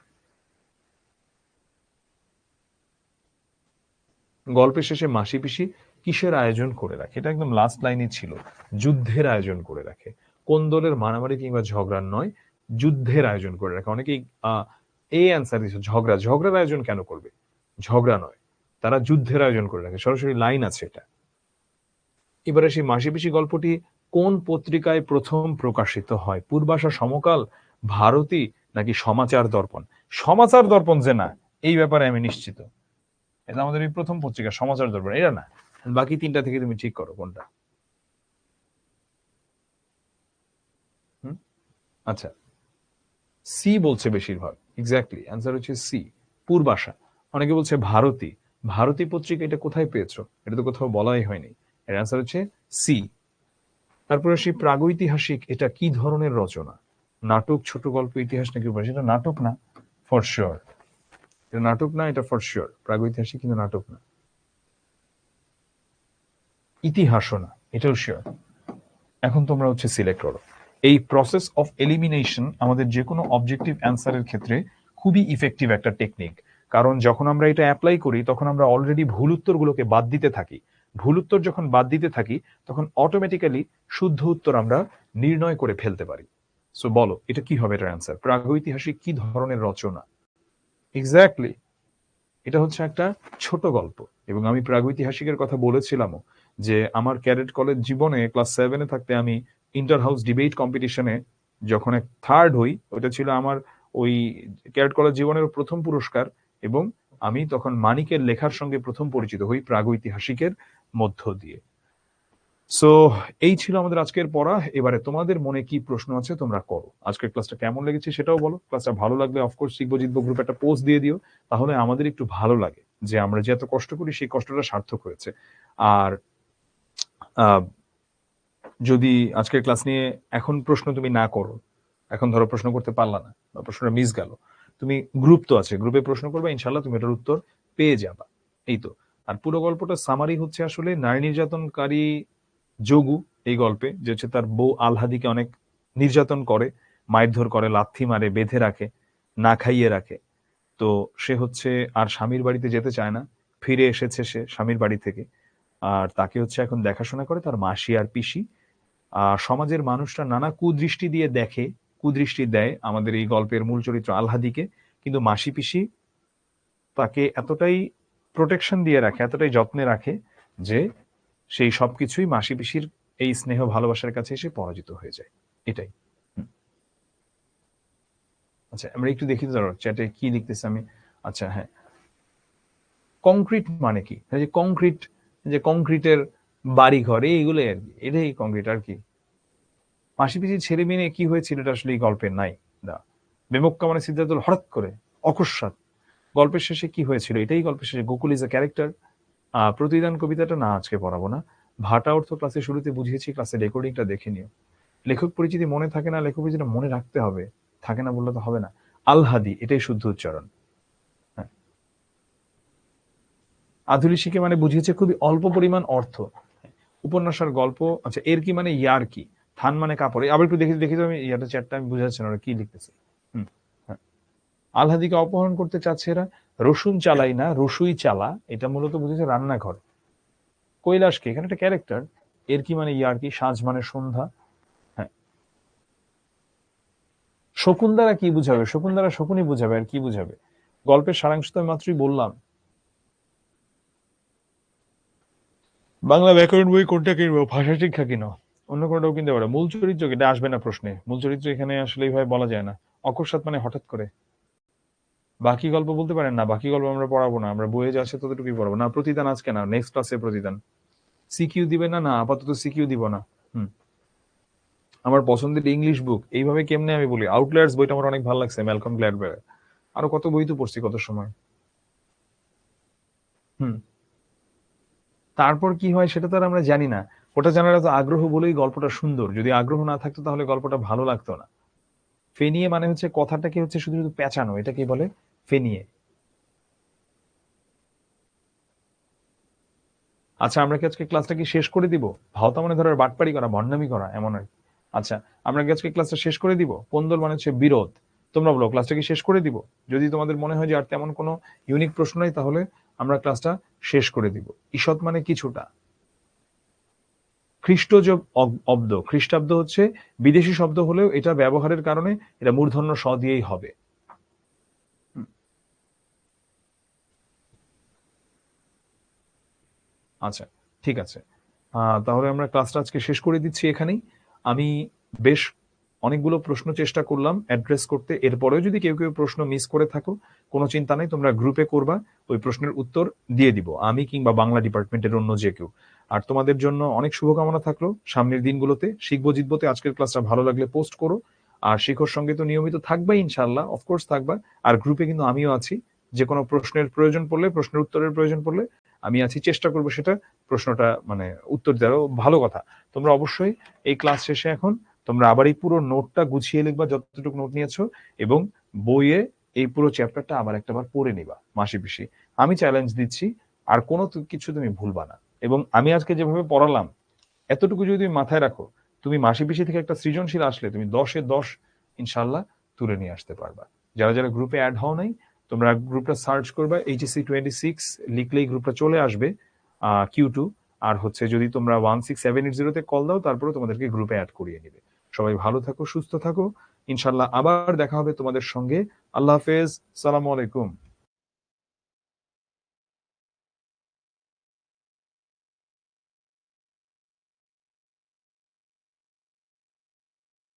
গল্পের শেষে মাসি পিসি কিসের আয়োজন করে রাখে? এটা একদম লাস্ট লাইনে ছিল, যুদ্ধের আয়োজন করে রাখে। কোন দলের মারামারি কিংবা ঝগড়ার নয়, যুদ্ধের আয়োজন করে রাখে। অনেকেই এই অ্যান্সার দিচ্ছে, ঝগড়া। ঝগড়ার আয়োজন কেন করবে? ঝগড়া নয়, তারা যুদ্ধের আয়োজন করে রাখে, সরাসরি লাইন আছে এটা। এবারে সেই মাসি পিসি গল্পটি কোন পত্রিকায় প্রথম প্রকাশিত হয়? পূর্বাশা, সমকাল, ভারতী নাকি সমাচার দর্পণ? সমাচার দর্পণ যে না, এই ব্যাপারে আমি নিশ্চিত। এটা আমাদের এই প্রথম পত্রিকা সমাচার দর্পণ, এটা না। বাকি তিনটা থেকে তুমি ঠিক করো কোনটা। হুম, আচ্ছা, সি বলছে বেশিরভাগ। এক্স্যাক্টলি অ্যান্সার হচ্ছে সি, পূর্বাশা। অনেকে বলছে ভারতী। ভারতী পত্রিকা এটা কোথায় পেয়েছো? এটা তো কোথাও বলাই হয়নি। এর অ্যান্সার হচ্ছে সি। তারপরে আসি প্রাগৈতিহাসিক, এটা কি ধরনের রচনা? নাটক, ছোট গল্প, ইতিহাস নাকি উপন্যাস? এটা নাটক না, ফর শিওর। এটা নাটক না, এটা ফর শিওর। প্রাগৈতিহাসিক কিন্তু নাটক না। ইতিহাসও না, এটাও শিওর। এখন তোমরা হচ্ছে সিলেক্ট করো। এই প্রসেস অফ এলিমিনেশন আমাদের যে কোনো অবজেক্টিভ অ্যান্সারের ক্ষেত্রে খুবই ইফেক্টিভ একটা টেকনিক। কারণ যখন আমরা এটা অ্যাপ্লাই করি তখন আমরা অলরেডি ভুল উত্তরগুলোকে বাদ দিতে থাকি। ভুল উত্তর যখন বাদ দিতে থাকি তখন অটোমেটিক্যালি শুদ্ধ উত্তর আমরা নির্ণয় করে ফেলতে পারি। সো বলো, এটা কি হবে? এটার অ্যান্সার প্রাগৈতিহাসিক কি ধরনের রচনা? এক্স্যাক্টলি, এটা হচ্ছে একটা ছোট গল্প। এবং আমি প্রাগৈতিহাসিকের কথা বলেছিলামও, যে আমার ক্যাডেট কলেজ জীবনে ক্লাস 7-এ থাকতে আমি ইন্টার হাউস ডিবেট কম্পিটিশনে যখন থার্ড হই, ওটা ছিল আমার ওই ক্যাডেট কলেজ জীবনের প্রথম পুরস্কার। এবং আমি তখন মানিকের লেখার সঙ্গে প্রথম পরিচিত হই প্রাগৈতিহাসিকের মধ্য দিয়ে। সো এই ছিল আমাদের আজকের পড়া। এবারে তোমাদের মনে কি প্রশ্ন আছে তোমরা করো। আজকের ক্লাসটা কেমন লেগেছে সেটাও বলো। ক্লাসটা ভালো লাগলে অফকোর্স শিখবো জিতবো গ্রুপে একটা পোস্ট দিয়ে দিও, তাহলে আমাদের একটু ভালো লাগে যে আমরা যে এত কষ্ট করি সেই কষ্টটা সার্থক হয়েছে। আর আহ, যদি আজকের ক্লাস নিয়ে এখন প্রশ্ন তুমি না করো, এখন ধরো প্রশ্ন করতে পারলা না বা প্রশ্নটা মিস গেল, তুমি গ্রুপ তো আছে, গ্রুপে প্রশ্ন করবে, ইনশাল্লাহ তুমি এটার উত্তর পেয়ে যাবা। এই তো। আর পুরো গল্পটা সামারি হচ্ছে আসলে নারী নির্যাতনকারী যোগু এই গল্পে, যে হচ্ছে তার বউ আলহাদিকে অনেক নির্যাতন করে, মারধর করে, লাথি মারে, বেঁধে রাখে, না খাইয়ে রাখে। তো সে হচ্ছে আর স্বামীর বাড়িতে যেতে চায় না। ফিরে এসেছে সে স্বামীর বাড়ি থেকে। আর তাকে হচ্ছে এখন দেখাশোনা করে তার মাসি আর পিসি। সমাজের মানুষরা নানা কুদৃষ্টি দিয়ে দেখে, কুদৃষ্টি দেয় আমাদের এই গল্পের মূল চরিত্র আলহাদিকে। কিন্তু মাসি পিসি তাকে এতটাই প্রোটেকশন দিয়ে রাখে, এতটাই যত্নে রাখে যে সেই সবকিছুই মাসি পিসির এই স্নেহ ভালোবাসার কাছে এসে পরাজিত হয়ে যায়। এটাই। হুম। আচ্ছা, আমরা একটু দেখি তো চ্যাটে কি লিখতেছে আমি। আচ্ছা, হ্যাঁ, কংক্রিট মানে কি? এই যে কংক্রিট, যে কংক্রিটের বাড়ি ঘর এইগুলো আর কি, এটাই কংক্রিট আর কি। মাসি পিসির ছেলে মেয়ে নিয়ে কি হয়েছিল এটা আসলে এই গল্পে নাই। দা বেমক্কা মানে সিদ্ধার্থ হঠাৎ করে অকস্মাৎ। গল্পের শেষে কি হয়েছিল এটাই গল্পের শেষে। Gokul is a character. প্রতিদান কবিতাটা না আজকে পড়াবো না। ভাটা অর্থ ক্লাসে শুরুতে বুঝিয়েছি, ক্লাসে রেকর্ডিংটা দেখে নিও। লেখক পরিচিতি মনে থাকে না, লেখক পরিচিতি মনে রাখতে হবে, থাকে না বললে তো হবে না। আলহাদি, এটাই শুদ্ধ উচ্চারণ। হ্যাঁ, আধুলিশিকে মানে বুঝিয়েছে খুবই অল্প পরিমাণ অর্থ। উপন্যাস আর গল্প। আচ্ছা, এর কি মানে ইয়ার কি? থান মানে কাপড়। আবার একটু দেখি দেখি তো, আমি ইয়াটা চ্যাটটা আমি বুঝাচ্ছি না ওরা কি লিখতেছে। হুম, হ্যাঁ। আলহাদিকে অপহরণ করতে চাচ্ছে এরা। রসুন চালাই না, রসুই চালা, এটা মূলত বুঝেছে রান্নাঘর। কৈলাসকে এখানে একটা ক্যারেক্টার। এর কি মানে ইয়ার কি? সাঁঝ মানে সন্ধ্যা। হ্যাঁ। শকুন দ্বারা কি বুঝাবে? শকুন দ্বারা শকুনই বুঝাবে, আর কি বুঝাবে? গল্পের সারাংশ তো আমি মাত্রই বললাম। বাংলা ব্যাকরণ বই কোনটা কিনবো? ভাষা শিক্ষা কিনো, অন্য কোনটাও কিনতে পারো। মূল চরিত্র এটা আসবে না প্রশ্নে। মূল চরিত্র এখানে আসলে এইভাবে বলা যায় না। অকস্মাৎ মানে হঠাৎ করে। বাকি গল্প বলতে পারেন না, বাকি গল্প আমরা পড়াবো না, আমরা বইয়ে যা আছে ততটুকুই পড়াবো না। প্রতিদান আজকে না, নেক্সট ক্লাসে প্রতিদান। সিকিউ দিবে না? না, আপাতত সিকিউ দিব না। হুম। আমার পছন্দের ইংলিশ বুক এইভাবে কেমনে আমি বলি, আউটলায়ার্স বইটা আমার অনেক ভালো লাগছে, ম্যালকম গ্ল্যাডওয়েল। আরো কত বই তো পড়ছি কত সময়। হুম। তারপর কি হয় সেটা তো আর আমরা জানি না। ওটা জানার এত আগ্রহ বলেই গল্পটা সুন্দর। যদি আগ্রহ না থাকতো তাহলে গল্পটা ভালো লাগতো না। ফেনিয়ে মানে হচ্ছে কথাটাকে হচ্ছে শুধু শুধু পেঁচানো, এটাকে বলে ফেনিয়ে। আচ্ছা, আমরা কি আজকে ক্লাসটা কি শেষ করে দিব? ভাওতা মানে ধরো বাটপাড়ি করা, ভণ্ডামি করা, এমন আর কি। আচ্ছা, আমরা কি আজকে ক্লাসটা শেষ করে দিব? কোন্দল মানে হচ্ছে বিরোধ। তোমরা বলো ক্লাসটা কি শেষ করে দিব? যদি তোমাদের মনে হয় যে আর তেমন কোনো ইউনিক প্রশ্ন নাই, তাহলে আমরা ক্লাসটা শেষ করে দিব। ঈষৎ মানে কিছুটা। খ্রিস্টজ অব্দ, খ্রিস্টাব্দ হচ্ছে বিদেশি শব্দ হলেও এটা ব্যবহারের কারণে এটা মূর্ধন্য স দিয়েই হবে। আচ্ছা, ঠিক আছে। তাহলে আমরা ক্লাসটা আজকে শেষ করে দিচ্ছি এখানেই। আমি বেশ অনেকগুলো প্রশ্ন চেষ্টা করলাম অ্যাড্রেস করতে। এরপরেও যদি কেউ প্রশ্ন মিস করে থাকো, কোনো চিন্তা নেই, তোমরা গ্রুপে করবা, ওই প্রশ্নের উত্তর দিয়ে দিব আমি কিংবা বাংলা ডিপার্টমেন্টের অন্য যে কেউ। আর তোমাদের জন্য অনেক শুভকামনা থাকলো সামনের দিনগুলোতে। শিখবো জিতবোতে আজকের ক্লাসটা ভালো লাগলে পোস্ট করো। আর শিখর সঙ্গে তো নিয়মিত থাকবা ইনশাল্লাহ, অফকোর্স থাকবা। আর গ্রুপে কিন্তু আমিও আছি, যে কোনো প্রশ্নের প্রয়োজন পড়লে, প্রশ্নের উত্তরের প্রয়োজন পড়লে আমি আছি, চেষ্টা করবো সেটা প্রশ্নটা মানে উত্তর দেওয়ার। ভালো কথা, তোমরা অবশ্যই এই ক্লাস শেষে এখন তোমরা আবার এই পুরো নোটটা গুছিয়ে লিখবা যতটুকু নোট নিয়েছো, এবং বইয়ে এই পুরো চ্যাপ্টারটা আবার একটাবার পড়ে নিবা মাসি পিসি। আমি চ্যালেঞ্জ দিচ্ছি আর কোনো কিছু তুমি ভুলবা না। এবং আমি আজকে যেভাবে পড়ালাম, এতটুকু যদি তুমি মাথায় রাখো, তুমি মাসি পিসি থেকে একটা সৃজনশীল আসলে তুমি 10-এ 10 ইনশাল্লাহ তুলে নিয়ে আসতে পারবা। যারা যারা গ্রুপে অ্যাড হও নাই, তোমরা গ্রুপটা সার্চ করবা HSC26 লিখলেই গ্রুপটা চলে আসবে, Q2। আর হচ্ছে যদি তোমরা 16780-তে কল দাও, তারপরে তোমাদেরকে গ্রুপে অ্যাড করিয়ে নিবে। সবাই ভালো থাকো, সুস্থ থাকো, ইনশাল্লাহ আবার দেখা হবে তোমাদের সঙ্গে। আল্লাহ হাফেজ, সালামু আলাইকুম।